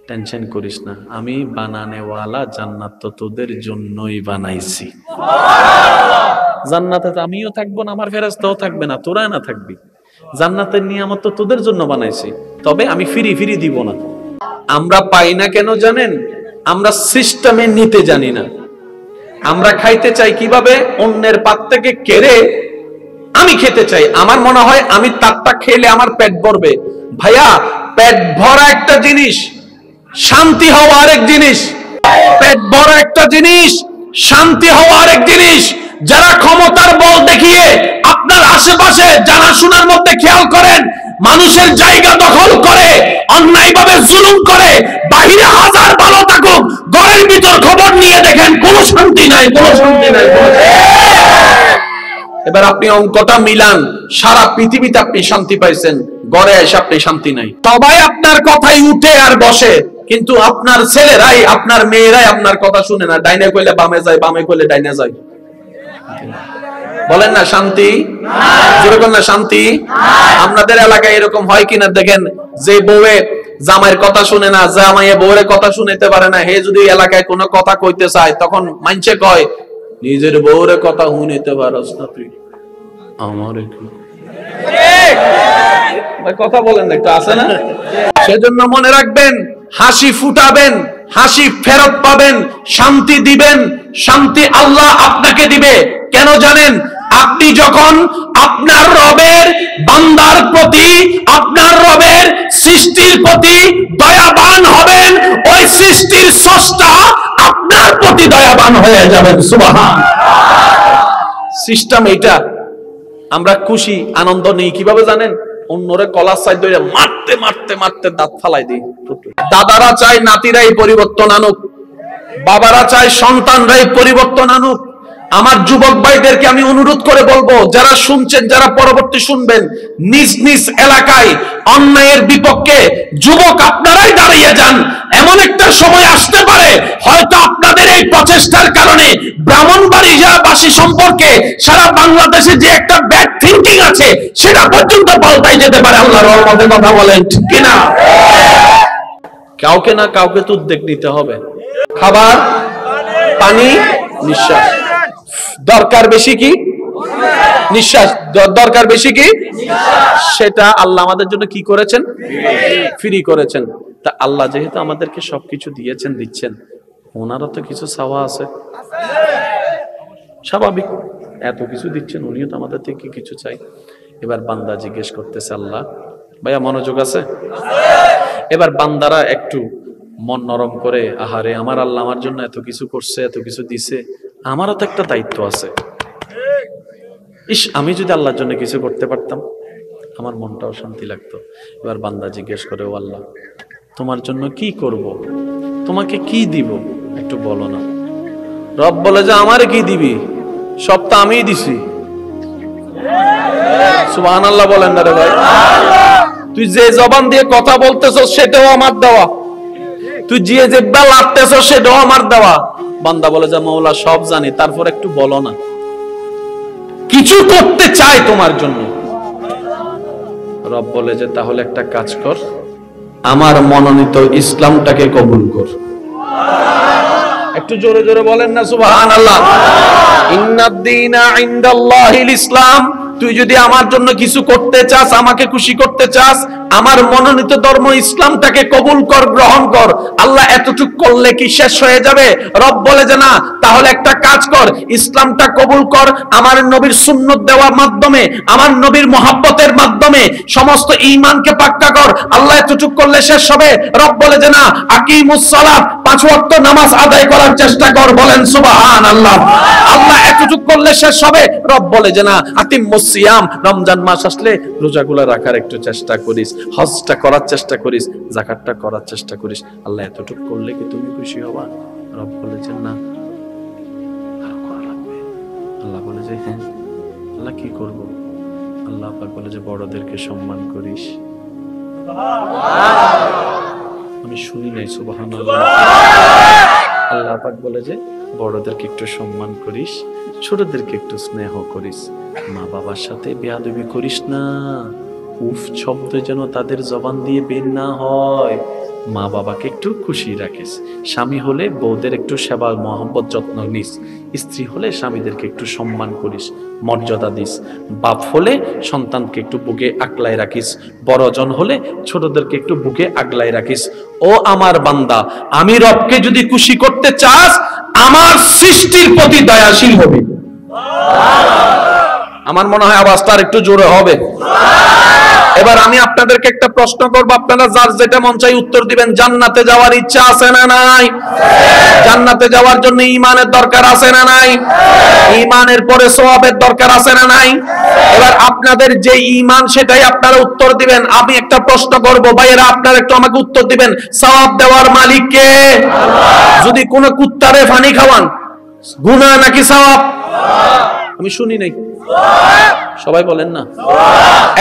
টেনশন করিস না, আমি বানানেওয়ালা জান্নাত তো তোদের জন্যই বানাইছি। জান্নাতে তো আমিও থাকবো না, আমার ফেরেশতাও থাকবে না, তোরা না থাকবি। জান্নাতের নিয়ামত তো তোদের জন্য বানাইছি, তবে আমি ফিরি ফিরি দিব না। আমরা পাই না কেন জানেন? আমরা সিস্টেমে নিতে জানি না। আমরা খাইতে চাই কিভাবে? অন্যের পাত থেকে কেড়ে আমি খেতে চাই। আমার মনে হয় আমি তারটা খেলে আমার পেট ভরবে। ভাইয়া, পেট ভরা একটা জিনিস, শান্তি হওয়া আরেক জিনিস। পেট ভরা একটা জিনিস, শান্তি হওয়া আরেক জিনিস। যারা ক্ষমতার বল দেখিয়ে আপনার আশেপাশে জানাশোনার মধ্যে খেয়াল করেন মানুষের জায়গা দখল করে অন্যায়ভাবে জুলুম করে, বাহিরে হাজার ভালো থাকুক ঘরের ভিতর খবর নিয়ে দেখেন কোনো শান্তি নাই, কোনো শান্তি নাই। এবার আপনি অঙ্কটা মিলান, সারা পৃথিবীতে আপনি শান্তি পাইছেন, ঘরে এসে আপনি শান্তি নাই। সবাই আপনার কথাই উঠে আর বসে, কিন্তু আপনার ছেলেরাই আপনার মেয়েরাই আপনার কথা শুনে না। ডাইনে কইলে বামে যায়, বামে কইলে ডাইনে যায়। বলেন না শান্তি? যেরকম না শান্তি। আপনাদের এলাকায় এরকম হয় কিনা দেখেন, যে বউয়ে জামাইয়ের কথা শুনে না, জামাইয়ে বউয়ের কথা শুনতে পারে না, হে যদি এলাকায় কোনো কথা কইতে চায় তখন মানছে কয় নিজের বউয়ের কথা শুনতে পারস না তুই, আমার কথা বলেন একটু, আছে না? সেজন্য মনে রাখবেন, হাসি ফুটাবেন, হাসি ফেরত পাবেন, শান্তি দিবেন, শান্তি আল্লাহ আপনাকে দিবে। কেন জানেন? আপনি যখন আপনার রবের বান্দার প্রতি, আপনার রবের সৃষ্টির প্রতি দয়াবান হবেন, ওই সৃষ্টির স্রষ্টা আপনার প্রতি দয়াবান হয়ে যাবেন। সুবহান। সিস্টেম এইটা। আমরা খুশি আনন্দ নেই কিভাবে জানেন? অন্যরে কলার সাইড ধরে মারতে মারতে মারতে দাঁত ফালাই দিই। দাদারা চায় নাতিরাই পরিবর্তন আনুক, বাবারা চায় সন্তানরাই পরিবর্তন আনুক। আমার যুবক ভাইদেরকে আমি অনুরোধ করে বলবো, যারা শুনছেন, যারা পরবর্তী শুনবেন, নিজ নিজ এলাকায় অন্যায়ের বিপক্ষে যুবক আপনারাই দাঁড়িয়ে যান। এমন একটা সময় আসতে পারে হয়তো আপনাদের এই প্রচেষ্টার কারণে ব্রাহ্মণবাড়িয়াবাসী সম্পর্কে সারা বাংলাদেশে যে একটা ব্যাড থিংকিং আছে সেটা পর্যন্ত পাল্টাই যেতে পারে আল্লাহর রহমতে। কথা বলেন ঠিক কিনা? কাউকে না কাউকে তো উদ্যোগ নিতে হবে। খাবার, পানি, নিঃশ্বাস। দরকার বেশি কি? নিঃশ্বাস। দরকার বেশি কি? সেটা আল্লাহ আমাদের জন্য কি করেছেন? ফ্রি করেছেন। তা আল্লাহ যেহেতু আমাদেরকে সবকিছু দিয়েছেন, দিচ্ছেন, ওনারও তো কিছু চাওয়া আছে, স্বাভাবিক। এত কিছু দিচ্ছেন, উনিও তো আমাদের থেকে কিছু চাই। এবার বান্দা জিজ্ঞেস করতেছে, আল্লাহ, ভাইয়া মনোযোগ আছে? এবার বান্দারা একটু মন নরম করে, আহারে আমার আল্লাহ আমার জন্য এত কিছু করছে, এত কিছু দিছে, আমারও তো একটা দায়িত্ব আছে। ইস, আমি যদি আল্লাহর জন্য কিছু করতে পারতাম আমার মনটাও শান্তি লাগতো। এবার বান্দা জিজ্ঞেস করে, ও আল্লাহ, তোমার জন্য কি করব, তোমাকে কি দিব একটু বলো না। রব বলে যে আমারে কি দিবি, সব তো আমিই দিছি। সুবহানাল্লাহ বলেন না রে ভাই? তুই যে জবান দিয়ে কথা বলতেছস সেটাও আমার দেওয়া, তুই যে জিহ্বা লাগতেছস সেটাও আমার দেওয়া। বান্দা বলে যে মওলা সব জানি, তারপর একটু বলো না, কিছু করতে চাই তোমার জন্য। রব বলে যে তাহলে একটা কাজ কর, আমার মনোনীত ইসলামটাকে কবুল কর। একটু জোরে জোরে বলেন না সুবহানাল্লাহ। ইন্নাদ-দীনা ইনদাল্লাহিল ইসলাম। তুই যদি আমার জন্য কিছু করতে চাস, আমাকে খুশি করতে চাস, আমার মনোনীত ধর্ম ইসলামটাকে কবুল কর, গ্রহণ কর। আল্লাহ এতটুকু করলে কি শেষ হয়ে যাবে? রব বলে যে না, তাহলে একটা কাজ কর, ইসলামটা কবুল কর, আমার নবীর সুন্নত দেওয়ার মাধ্যমে, আমার নবীর মহব্বতের মাধ্যমে সমস্ত ঈমানকে পাক্কা কর। আল্লাহ এতটুকু করলে শেষ হবে? রব বলে যে না, আকিমুস সালাত, 5 ওয়াক্ত নামাজ আদায় করার চেষ্টা কর। বলেন সুবহানাল্লাহ। আল্লাহ এতটুকু করলে শেষ হবে? রব বলে যে না, আতিমুস সিয়াম, রমজান মাস আসলে রোজাগুলো রাখার একটু চেষ্টা করিস, হজটা করার চেষ্টা করিস, যাকাতটা করার চেষ্টা করিস। আল্লাহ এতটুকু করলে কি তুমি খুশি হবা? রব বলেছেন না, আরো করা লাগবে। আল্লাহ বলে যে হ্যাঁ। আল্লাহ কি করব? আল্লাহ পাক বলে যে বড়দেরকে সম্মান করিস। আমি শুনি নাই সুবহানাল্লাহ। আল্লাহ পাক বলে যে বড়দেরকে একটু সম্মান করিস, ছোটদেরকে একটু স্নেহ করিস, মা বাবার সাথে বেয়াদবি করিস না। উফ শব্দ যেন তাদের জবান দিয়ে বের না হয়। মা বাবাকে একটু খুশি রাখিস। স্বামী হলে বউদের একটু সেবা মহব্বত যত্ন নিস। স্ত্রী হলে স্বামীদেরকে একটু সম্মান করিস, মর্যাদা দিস। বাপ হলে সন্তানকে একটু বুকে আগলায় রাখিস। বড়জন হলে ছোটদেরকে একটু বুকে আগলায় রাখিস। ও আমার বান্দা, আমি রবকে যদি খুশি করতে চাস, আমার সৃষ্টির প্রতি দয়াশীল হবি। আমার মনে হয় আওয়াজটা একটু জোরে হবে। এবার আমি আপনাদেরকে একটা প্রশ্ন করব, আপনারা যার যেটা মন চাই উত্তর দিবেন। জান্নাতে যাওয়ার ইচ্ছা আছে না নাই? জান্নাতে যাওয়ার জন্য ঈমানের দরকার আছে না নাই? ঈমানের পরে সওয়াবের দরকার আছে না নাই? এবার আপনাদের যে ঈমান সেটাই আপনারা উত্তর দিবেন। আমি একটা প্রশ্ন করব, ভাইয়েরা আপনারা একটু আমাকে উত্তর দিবেন, সওয়াব দেওয়ার মালিক কে? যদি কোন কুত্তারে পানি খাওয়ান, গুনাহ নাকি সওয়াব? আমি শুনি নাই, সবাই বলেন না।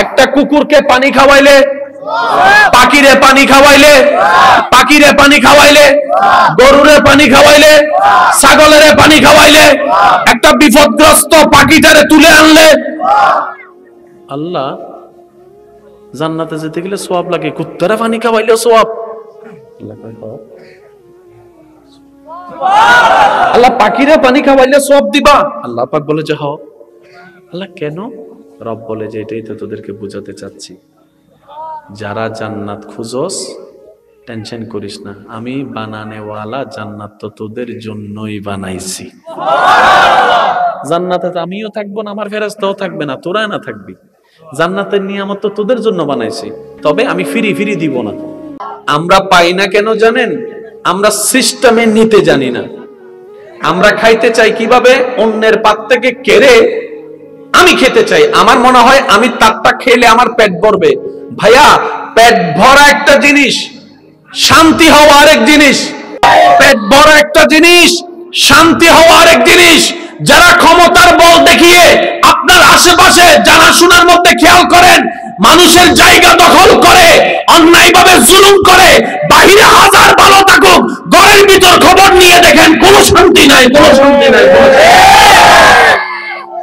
একটা কুকুরকে পানি খাওয়াইলে, পাখিরে পানি খাওয়াইলে, পাখিরে পানি খাওয়াইলে, গরুরে পানি খাওয়াইলে, ছাগলের পানি খাওয়াইলে, একটা বিপদগ্রস্ত পাখিটারে তুলে আনলে, আল্লাহ জান্নাতে যেতে গেলে সওয়াব লাগে, কুত্তারে পানি খাওয়াইলে সওয়াব। আল্লাহ পাখিরে পানি খাওয়াইলে সওয়াব দিবা? আল্লাহ পাক বলে যে হ্যাঁ। আল্লাহ কেন? রব বলে যে এটাই তো তোদেরকে বোঝাতে চাচ্ছি, যারা জান্নাত খুঁজস টেনশন করিস না, আমি বানানেওয়ালা জান্নাত তো তোদের জন্যই বানাইছি। জান্নাতে তো আমিও থাকবো না, আমার ফেরেশতাও থাকবে না, তোরা না থাকবি। জান্নাতের নিয়ামত তো তোদের জন্য বানাইছি, তবে আমি ফিরি ফিরি দিব না। আমরা পাই না কেন জানেন? আমরা সিস্টেমে নিতে জানি না। আমরা খাইতে চাই কিভাবে? অন্যের পাত থেকে কেড়ে আমি খেতে চাই। আমার মনে হয় আমি তারটা খেলে আমার পেট ভরবে। ভাইয়া, পেট ভরা একটা জিনিস, শান্তি হওয়া আরেক জিনিস। পেট ভরা একটা জিনিস, শান্তি হওয়া আরেক জিনিস। যারা ক্ষমতার বল দেখিয়ে আপনার আশেপাশে জানাশোনার মধ্যে খেয়াল করেন মানুষের জায়গা দখল করে, অন্যায়ভাবে জুলুম করে, বাহিরে হাজার ভালো থাকুক, ঘরের ভিতর খবর নিয়ে দেখেন কোনো শান্তি নাই, কোনো শান্তি নাই।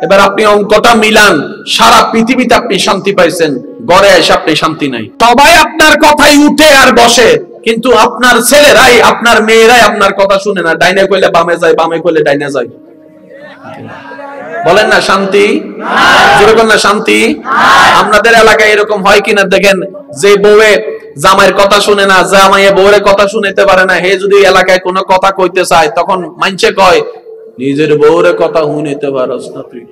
এবার আপনি অঙ্কটা মিলান, সারা পৃথিবীতে আপনি শান্তি পাইছেন, ঘরে এসে আপনি শান্তি নাই। সবাই আপনার কথাই উঠে আর বসে, কিন্তু আপনার ছেলেরাই, আপনার মেয়েরাই আপনার কথা শুনে না। ডাইনে কইলে বামে যায়, বামে কইলে ডাইনে যায়। বলেন না শান্তি? যেরকম না শান্তি। আপনাদের এলাকায় এরকম হয় কিনা দেখেন, যে বউয়ে জামাইয়ের কথা শুনে না, জামাইয়ে বউয়ের কথা শুনতে পারে না, হে যদি এলাকায় কোনো কথা কইতে চায় তখন মানছে কয় নিজের বউয়ের কথা শুনতে পারস না তুই,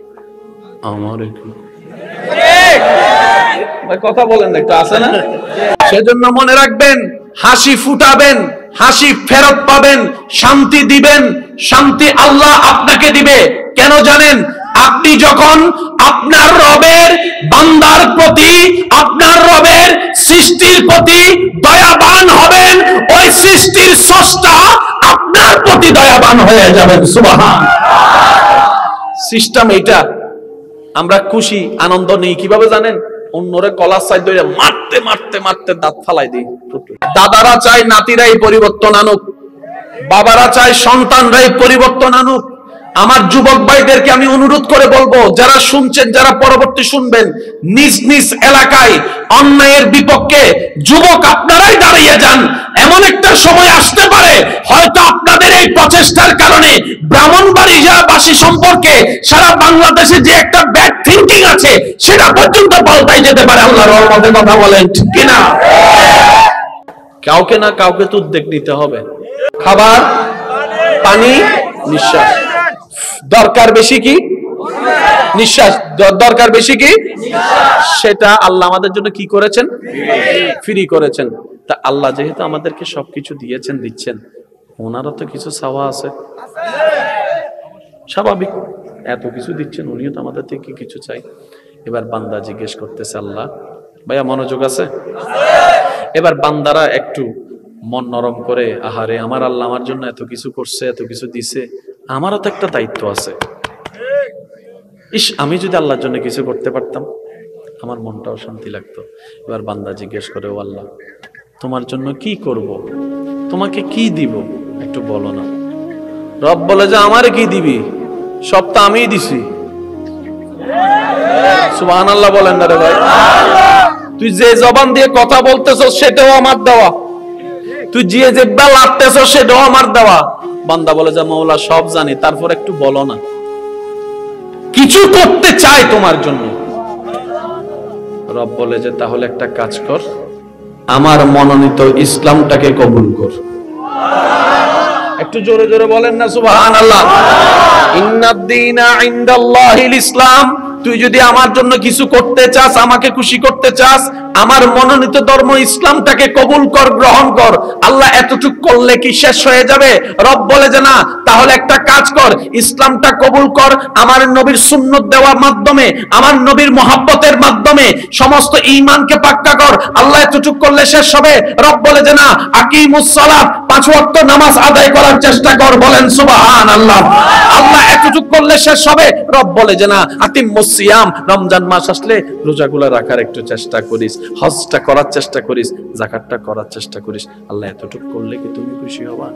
আমার কথা বলেন একটু, আছে না? সেজন্য মনে রাখবেন, হাসি ফুটাবেন, হাসি ফেরত পাবেন, শান্তি দিবেন, শান্তি আল্লাহ আপনাকে দিবে। কেন জানেন? আপনি যখন আপনার রবের বান্দার প্রতি, আপনার রবের সৃষ্টির প্রতি দয়াবান হবেন, ওই সৃষ্টির স্রষ্টা আপনার প্রতি দয়াবান হয়ে যাবেন। সুবহান। সিস্টেম এইটা। আমরা খুশি আনন্দ নেই কিভাবে জানেন? অন্যরে কলার সাইড ধরে মারতে মারতে মারতে দাঁত ফালাই দিই। দাদারা চায় নাতিরাই পরিবর্তন আনুক, বাবারা চায় সন্তানরাই পরিবর্তন আনুক। আমার যুবক ভাইদেরকে আমি অনুরোধ করে বলবো, যারা শুনছেন, যারা পরবর্তী শুনবেন, নিজ নিজ এলাকায় অন্যায়ের বিপক্ষে যুবক আপনারাই দাঁড়িয়ে যান। এমন একটা সময় আসতে পারে হয়তো আপনাদের এই প্রচেষ্টার কারণে ব্রাহ্মণবাড়িয়াবাসী সম্পর্কে সারা বাংলাদেশে যে একটা ব্যাড থিংকিং আছে সেটা পর্যন্ত পাল্টাই যেতে পারে আল্লাহর রহমতে। কথা বলেন ঠিক কিনা? কাউকে না কাউকে তো উদ্যোগ নিতে হবে। খাবার, পানি, নিঃশ্বাস। দরকার বেশি কি? নিঃশ্বাস। দরকার বেশি কি? সেটা আল্লাহ আমাদের জন্য কি করেছেন? ফ্রি করেছেন। তা আল্লাহ যেহেতু আমাদেরকে সবকিছু দিয়েছেন, দিচ্ছেন, ওনারও তো কিছু চাওয়া আছে, স্বাভাবিক। এত কিছু দিচ্ছেন, উনিও তো আমাদের থেকে কিছু চাই। এবার বান্দা জিজ্ঞেস করতেছে, আল্লাহ, ভাইয়া মনোযোগ আছে? এবার বান্দারা একটু মন নরম করে, আহারে আমার আল্লাহ আমার জন্য এত কিছু করছে, এত কিছু দিছে, আমারও তো একটা দায়িত্ব আছে। ইস, আমি যদি আল্লাহর জন্য কিছু করতে পারতাম আমার মনটাও শান্তি লাগতো। এবার বান্দা জিজ্ঞেস করে, ও আল্লাহ, তোমার জন্য কি করব, তোমাকে কি দিব একটু বলো না। রব বলে যে আমারে কি দিবি, সব তো আমিই দিছি। সুবহানাল্লাহ বলেন না রে ভাই? তুই যে জবান দিয়ে কথা বলতেছস সেটাও আমার দেওয়া, তুই যে জিহ্বা লাগতেছস সেটাও আমার দেওয়া। বান্দা বলে যে মওলা সব জানি, তারপর একটু বলো না, কিছু করতে চাই তোমার জন্য। রব বলে যে তাহলে একটা কাজ কর, আমার মনোনীত ইসলামটাকে কবুল কর। একটু জোরে জোরে বলেন না সুবহানাল্লাহ। ইন্নাদ-দীনা ইনদাল্লাহিল ইসলাম। তুই যদি আমার জন্য কিছু করতে চাস, আমাকে খুশি করতে চাস, আমার মনোনীত ধর্ম ইসলামটাকে কবুল কর, গ্রহণ কর। আল্লাহ এতটুক করলে কি শেষ হয়ে যাবে? রব বলে যে না, তাহলে একটা কাজ কর, ইসলামটা কবুল কর, আমার নবীর সুন্নত দেওয়ার মাধ্যমে, আমার নবীর মহব্বতের মাধ্যমে সমস্ত ঈমানকে পাক্কা কর। আল্লাহ এতটুক করলে শেষ হবে? রব বলে যে না, আকিমুস সালাত, 5 ওয়াক্ত নামাজ আদায় করার চেষ্টা কর। বলেন সুবহানাল্লাহ। আল্লাহ এতটুক করলে শেষ হবে? রব বলে যে না, আতিমুস সিয়াম, রমজান মাস আসলে রোজাগুলো রাখার একটু চেষ্টা করিস, হজটা করার চেষ্টা করিস, যাকাতটা করার চেষ্টা করিস। আল্লাহ এতটুক করলে কি তুমি খুশি হবা?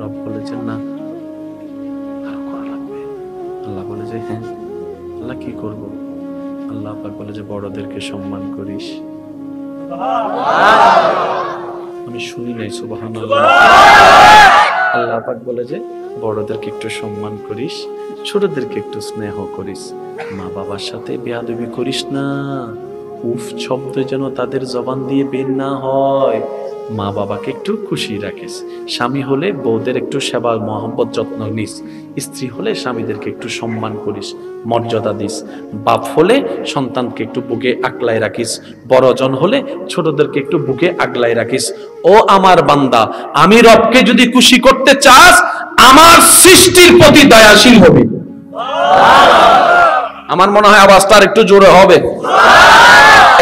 রব বলে যে না, আরো করা লাগবে। আল্লাহ বলে যে হ্যাঁ। আল্লাহ কি করব? আল্লাহ পাক বলে যে বড়দেরকে সম্মান করিস। আমি শুনি নাই সুবহানাল্লাহ। আল্লাহ পাক বলে যে বড়দেরকে একটু সম্মান করিস, ছোটদেরকে একটু স্নেহ করিস, মা বাবার সাথে বেয়াদবি করিস না। উফ শব্দ যেন তাদের জবান দিয়ে বের না হয়। মা বাবাকে একটু খুশি রাখিস। স্বামী হলে বউদের একটু সেবা মহব্বত যত্ন নিস। স্ত্রী হলে স্বামীদেরকে একটু সম্মান করিস, মর্যাদা দিস। বাপ হলে সন্তানকে একটু বুকে আগলায় রাখিস। বড়জন হলে ছোটদেরকে একটু বুকে আগলায় রাখিস। ও আমার বান্দা, আমি রবকে যদি খুশি করতে চাস, আমার সৃষ্টির প্রতি দয়াশীল হবি। আমার মনে হয় আওয়াজটা আর একটু জোরে হবে।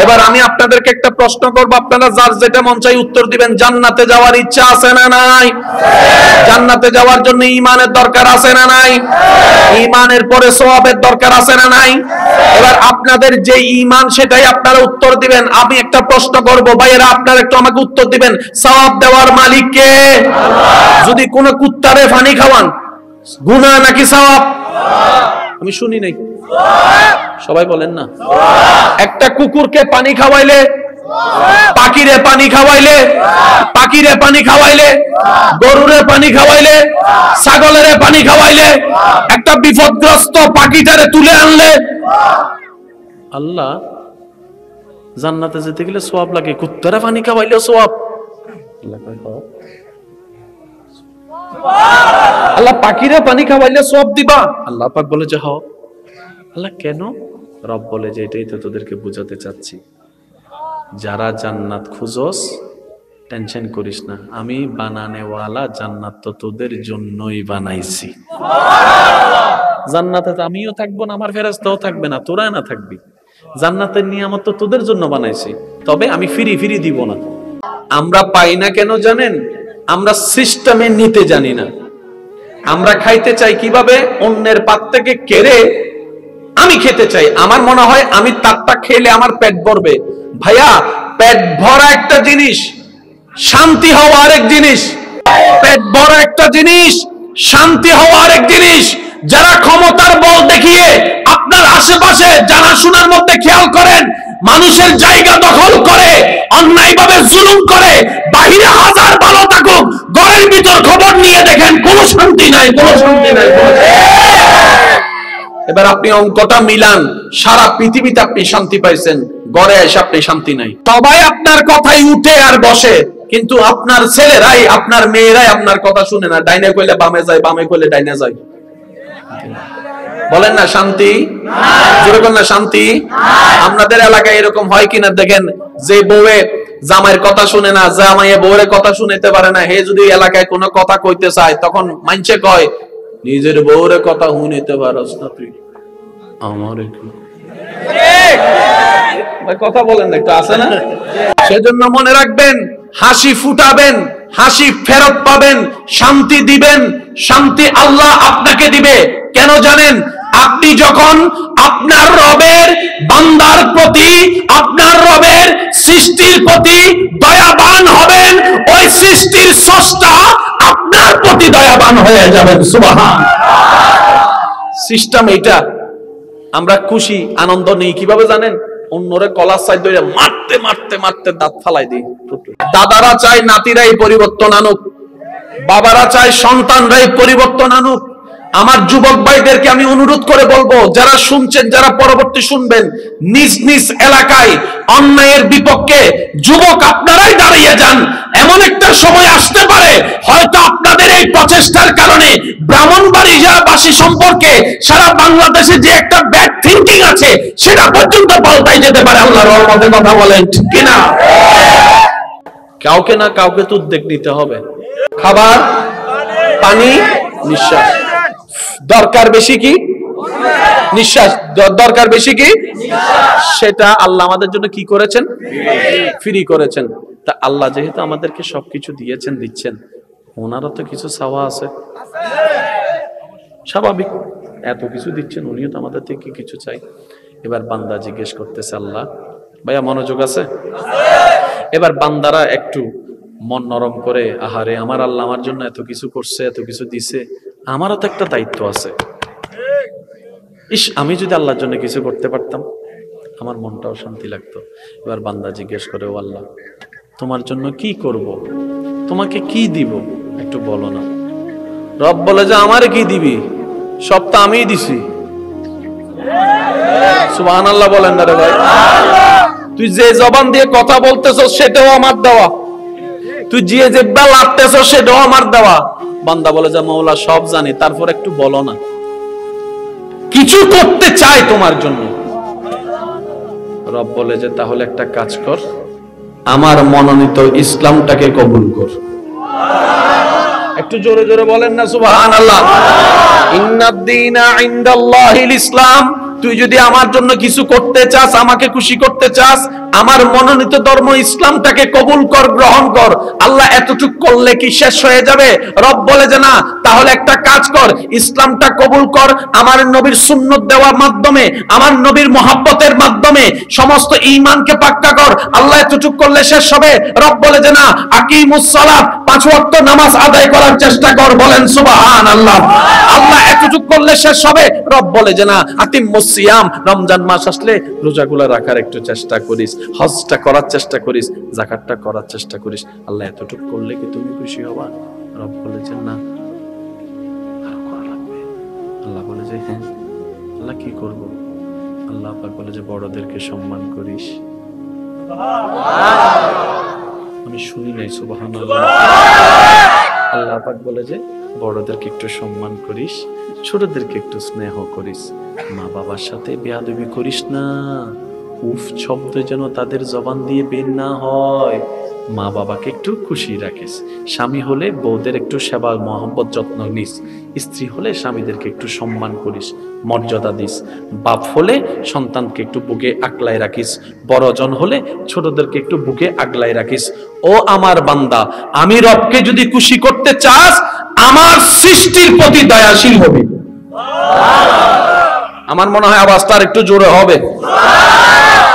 এবার আমি আপনাদেরকে একটা প্রশ্ন করব, আপনারা যার যেটা মন চাই উত্তর দিবেন। জান্নাতে যাওয়ার ইচ্ছা আছে না নাই? জান্নাতে যাওয়ার জন্য ঈমানের দরকার আছে না নাই? ঈমানের পরে সওয়াবের দরকার আছে না নাই? এবার আপনাদের যে ঈমান সেটাই আপনারা উত্তর দিবেন। আমি একটা প্রশ্ন করব, ভাইয়েরা আপনারা একটু আমাকে উত্তর দিবেন। সওয়াব দেওয়ার মালিক কে? যদি কোন কুত্তারে পানি খাওয়ান, গুনাহ নাকি সওয়াব? আমি শুনি নাই, সবাই বলেন না। একটা কুকুরকে পানি খাওয়াইলে, পাখিরে পানি খাওয়াইলে, পাখিরে পানি খাওয়াইলে, গরুরে পানি খাওয়াইলে, ছাগলের পানি খাওয়াইলে, একটা বিপদগ্রস্ত পাখিটারে তুলে আনলে, আল্লাহ জান্নাতে যেতে গেলে সওয়াব লাগে। কুত্তারে পানি খাওয়াইলে সওয়াব। আল্লাহ পাখিরে পানি খাওয়াইলে সওয়াব দিবা? আল্লাহ পাক বলে যে হ্যাঁ। আল্লাহ কেন? রব বলে যে এটাই তো তোদেরকে বুঝাতে চাচ্ছি। যারা জান্নাত খুঁজস, টেনশন করিস না, আমি বানানেওয়ালা জান্নাত তো তোদের জন্যই বানাইছি। জান্নাতে তো আমিও থাকবো না, আমার ফেরেশতাও থাকবে না, তোরা না থাকবি। জান্নাতের নিয়ামত তো তোদের জন্য বানাইছি, তবে আমি ফিরি ফিরি দিব না। আমরা পাই না কেন জানেন? আমরা সিস্টেমে নিতে জানি না। আমরা খাইতে চাই কিভাবে? অন্যের পাত থেকে কেড়ে আমি খেতে চাই। আমার মনে হয় আমি তারটা খেলে আমার পেট ভরবে। ভাইয়া, পেট ভরা একটা জিনিস, শান্তি হওয়া আরেক জিনিস। পেট ভরা একটা জিনিস, শান্তি হওয়া আরেক জিনিস। যারা ক্ষমতার বল দেখিয়ে আপনার আশেপাশে জানাশোনার মধ্যে খেয়াল করেন, মানুষের জায়গা দখল করে, অন্যায়ভাবে জুলুম করে, বাহিরে হাজার ভালো থাকুক, ঘরের ভিতর খবর নিয়ে দেখেন কোনো শান্তি নাই, কোনো শান্তি নাই। এবার আপনি অঙ্কটা মিলান, সারা পৃথিবীতে আপনি শান্তি পাইছেন, ঘরে এসে আপনি শান্তি নাই। সবাই আপনার কথাই উঠে আর বসে, কিন্তু আপনার ছেলেরাই, আপনার মেয়েরাই আপনার কথা শুনে না। ডাইনে কইলে বামে যায়, বামে কইলে ডাইনে যায়। বলেন না শান্তি? যেরকম না শান্তি। আপনাদের এলাকায় এরকম হয় কিনা দেখেন, যে বউয়ে জামাইয়ের কথা শুনে না, জামাইয়ে বউয়ের কথা শুনতে পারে না, হে যদি এলাকায় কোনো কথা কইতে চায়, তখন মানছে কয় নিজের বউয়ের কথা শুনতে পারস না তুই, আমার কথা বলেন একটু, আছে না? সেজন্য মনে রাখবেন, হাসি ফুটাবেন, হাসি ফেরত পাবেন, শান্তি দিবেন, শান্তি আল্লাহ আপনাকে দিবে। কেন জানেন? আপনি যখন আপনার রবের বান্দার প্রতি, আপনার রবের সৃষ্টির প্রতি দয়াবান হবেন, ওই সৃষ্টির স্রষ্টা আপনার প্রতি দয়াবান হয়ে যাবেন। সুবহান। সিস্টেম এইটা। আমরা খুশি আনন্দ নেই কিভাবে জানেন? অন্যরে কলার সাইড ধরে মারতে মারতে মারতে দাঁত ফালাই দিই। দাদারা চায় নাতিরাই পরিবর্তন আনুক, বাবারা চায় সন্তানরাই পরিবর্তন আনুক। আমার যুবক ভাইদেরকে আমি অনুরোধ করে বলবো, যারা শুনছেন, যারা পরবর্তী শুনবেন, নিজ নিজ এলাকায় অন্যায়ের বিপক্ষে যুবক আপনারাই দাঁড়িয়ে যান। এমন একটা সময় আসতে পারে হয়তো আপনাদের এই প্রচেষ্টার কারণে ব্রাহ্মণবাড়িয়াবাসী সম্পর্কে সারা বাংলাদেশে যে একটা ব্যাড থিংকিং আছে সেটা পর্যন্ত পাল্টাই যেতে পারে। আল্লাহর রহমতে কথা বলেন, ঠিক কিনা? কাউকে না কাউকে তো উদ্যোগ নিতে হবে। খাবার, পানি, নিঃশ্বাস। দরকার বেশি কি? নিঃশ্বাস। দরকার বেশি কি? সেটা আল্লাহ আমাদের জন্য কি করেছেন? ফ্রি করেছেন। তা আল্লাহ যেহেতু আমাদেরকে সবকিছু দিয়েছেন, দিচ্ছেন, ওনারও তো কিছু চাওয়া আছে, স্বাভাবিক। এত কিছু দিচ্ছেন, উনিও তো আমাদের থেকে কিছু চাই। এবার বান্দা জিজ্ঞেস করতেছে, আল্লাহ, ভাইয়া মনোযোগ আছে? এবার বান্দারা একটু মন নরম করে, আহারে আমার আল্লাহ আমার জন্য এত কিছু করছে, এত কিছু দিছে, আমারও তো একটা দায়িত্ব আছে। ইস, আমি যদি আল্লাহর জন্য কিছু করতে পারতাম, আমার মনটাও শান্তি লাগতো। এবার বান্দা জিজ্ঞেস করে, ও আল্লাহ, তোমার জন্য কি করব, তোমাকে কি দিব, একটু বলো না। রব বলে যে, আমারে কি দিবি, সব তো আমিই দিছি। সুবহানাল্লাহ বলেন না রে ভাই? তুই যে জবান দিয়ে কথা বলতেছস সেটাও আমার দেওয়া, তুই যে জিহ্বা লাগতেছস সেটাও আমার দেওয়া। বান্দা বলে যে, মাওলা সব জানি, তারপর একটু বলো না, কিছু করতে চাই তোমার জন্য। রব বলে যে, তাহলে একটা কাজ কর, আমার মনোনীত ইসলামটাকে কবুল কর। একটু জোরে জোরে বলেন না সুবহানাল্লাহ। ইন্নাদ-দীনা ইনদাল্লাহিল ইসলাম। তুই যদি আমার জন্য কিছু করতে চাস, আমাকে খুশি করতে চাস, আমার মনোনীত ধর্ম ইসলামটাকে কবুল কর, গ্রহণ কর। আল্লাহ এতটুক করলে কি শেষ হয়ে যাবে? রব বলে যে, না, তাহলে একটা কাজ কর, ইসলামটা কবুল কর, আমার নবীর সুন্নত দেওয়ার মাধ্যমে, আমার নবীর মহব্বতের মাধ্যমে সমস্ত ঈমানকে পাক্কা কর। আল্লাহ এতটুক করলে শেষ হবে? রব বলে যে, না, আকিমুস সালাত, 5 ওয়াক্ত নামাজ আদায় করার চেষ্টা কর। বলেন সুবহানাল্লাহ। আল্লাহ এতটুক করলে শেষ হবে? রব বলে যে, না, আতিমুস সিয়াম, রমজান মাস আসলে রোজাগুলো রাখার একটু চেষ্টা করিস, হজটা করার চেষ্টা করিস, যাকাতটা করার চেষ্টা করিস। আল্লাহ এতটুক করলে কি তুমি খুশি হবা? রব বলে যে, না, আরো করা লাগবে। আল্লাহ বলে যে, হ্যাঁ। আল্লাহ কি করব? আল্লাহ পাক বলে যে, বড়দেরকে সম্মান করিস। আমি শুনি নাই সুবহানাল্লাহ। আল্লাহ পাক বলে যে, বড়দেরকে একটু সম্মান করিস, ছোটদেরকে একটু স্নেহ করিস, মা বাবার সাথে বেয়াদবি করিস না। উফ শব্দ যেন তাদের জবান দিয়ে বের না হয়। মা বাবাকে একটু খুশি রাখিস। স্বামী হলে বউদের একটু সেবা, মহব্বত, যত্ন নিস। স্ত্রী হলে স্বামীদেরকে একটু সম্মান করিস, মর্যাদা দিস। বাপ হলে সন্তানকে একটু বুকে আগলায় রাখিস। বড়জন হলে ছোটদেরকে একটু বুকে আগলায় রাখিস। ও আমার বান্দা, আমি রবকে যদি খুশি করতে চাস, আমার সৃষ্টির প্রতি দয়াশীল হবি। আমার মনে হয় আওয়াজটা আর একটু জোরে হবে।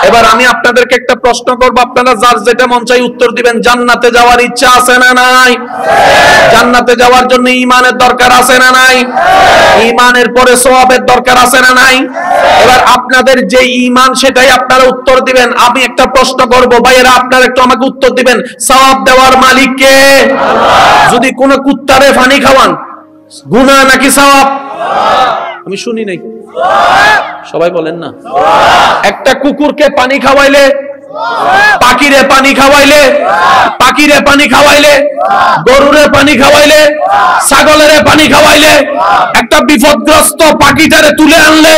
এবার আমি আপনাদেরকে একটা প্রশ্ন করব, আপনারা যার যেটা মন চাই উত্তর দিবেন। জান্নাতে যাওয়ার ইচ্ছা আছে না নাই? জান্নাতে যাওয়ার জন্য ঈমানের দরকার আছে না নাই? ঈমানের পরে সওয়াবের দরকার আছে না নাই? এবার আপনাদের যে ঈমান সেটাই আপনারা উত্তর দিবেন। আমি একটা প্রশ্ন করব, ভাইয়েরা আপনারা একটু আমাকে উত্তর দিবেন। সওয়াব দেওয়ার মালিক কে? যদি কোন কুত্তারে পানি খাওয়ান, গুনাহ নাকি সওয়াব? আমি শুনি নাই, সবাই বলেন না। একটা কুকুরকে পানি খাওয়াইলে, পাখিরে পানি খাওয়াইলে, পাখিরে পানি খাওয়াইলে, গরুরে পানি খাওয়াইলে, ছাগলের পানি খাওয়াইলে, একটা বিপদগ্রস্ত পাখিটারে তুলে আনলে,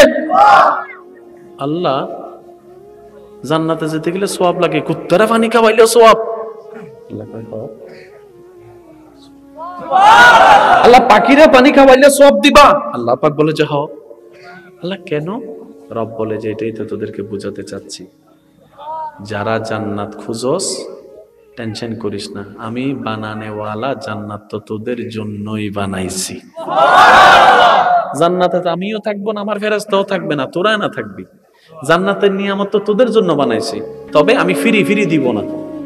আল্লাহ জান্নাতে যেতে গেলে সওয়াব লাগে, কুত্তারে পানি খাওয়াইলে সওয়াব। আল্লাহ পাখিরে পানি খাওয়াইলে সওয়াব দিবা? আল্লাহ পাক বলে যে, হ্যাঁ। আল্লাহ কেন? রব বলে যে, এটাই তো তোদেরকে বুঝাতে চাচ্ছি। যারা জান্নাত খুঁজস, টেনশন করিস না, আমি বানানেওয়ালা জান্নাত তো তোদের জন্যই বানাইছি। জান্নাতে তো আমিও থাকবো না, আমার ফেরেশতাও থাকবে না, তোরা না থাকবি। জান্নাতের নিয়ামত তো তোদের জন্য বানাইছি, তবে আমি ফিরি ফিরি দিব না।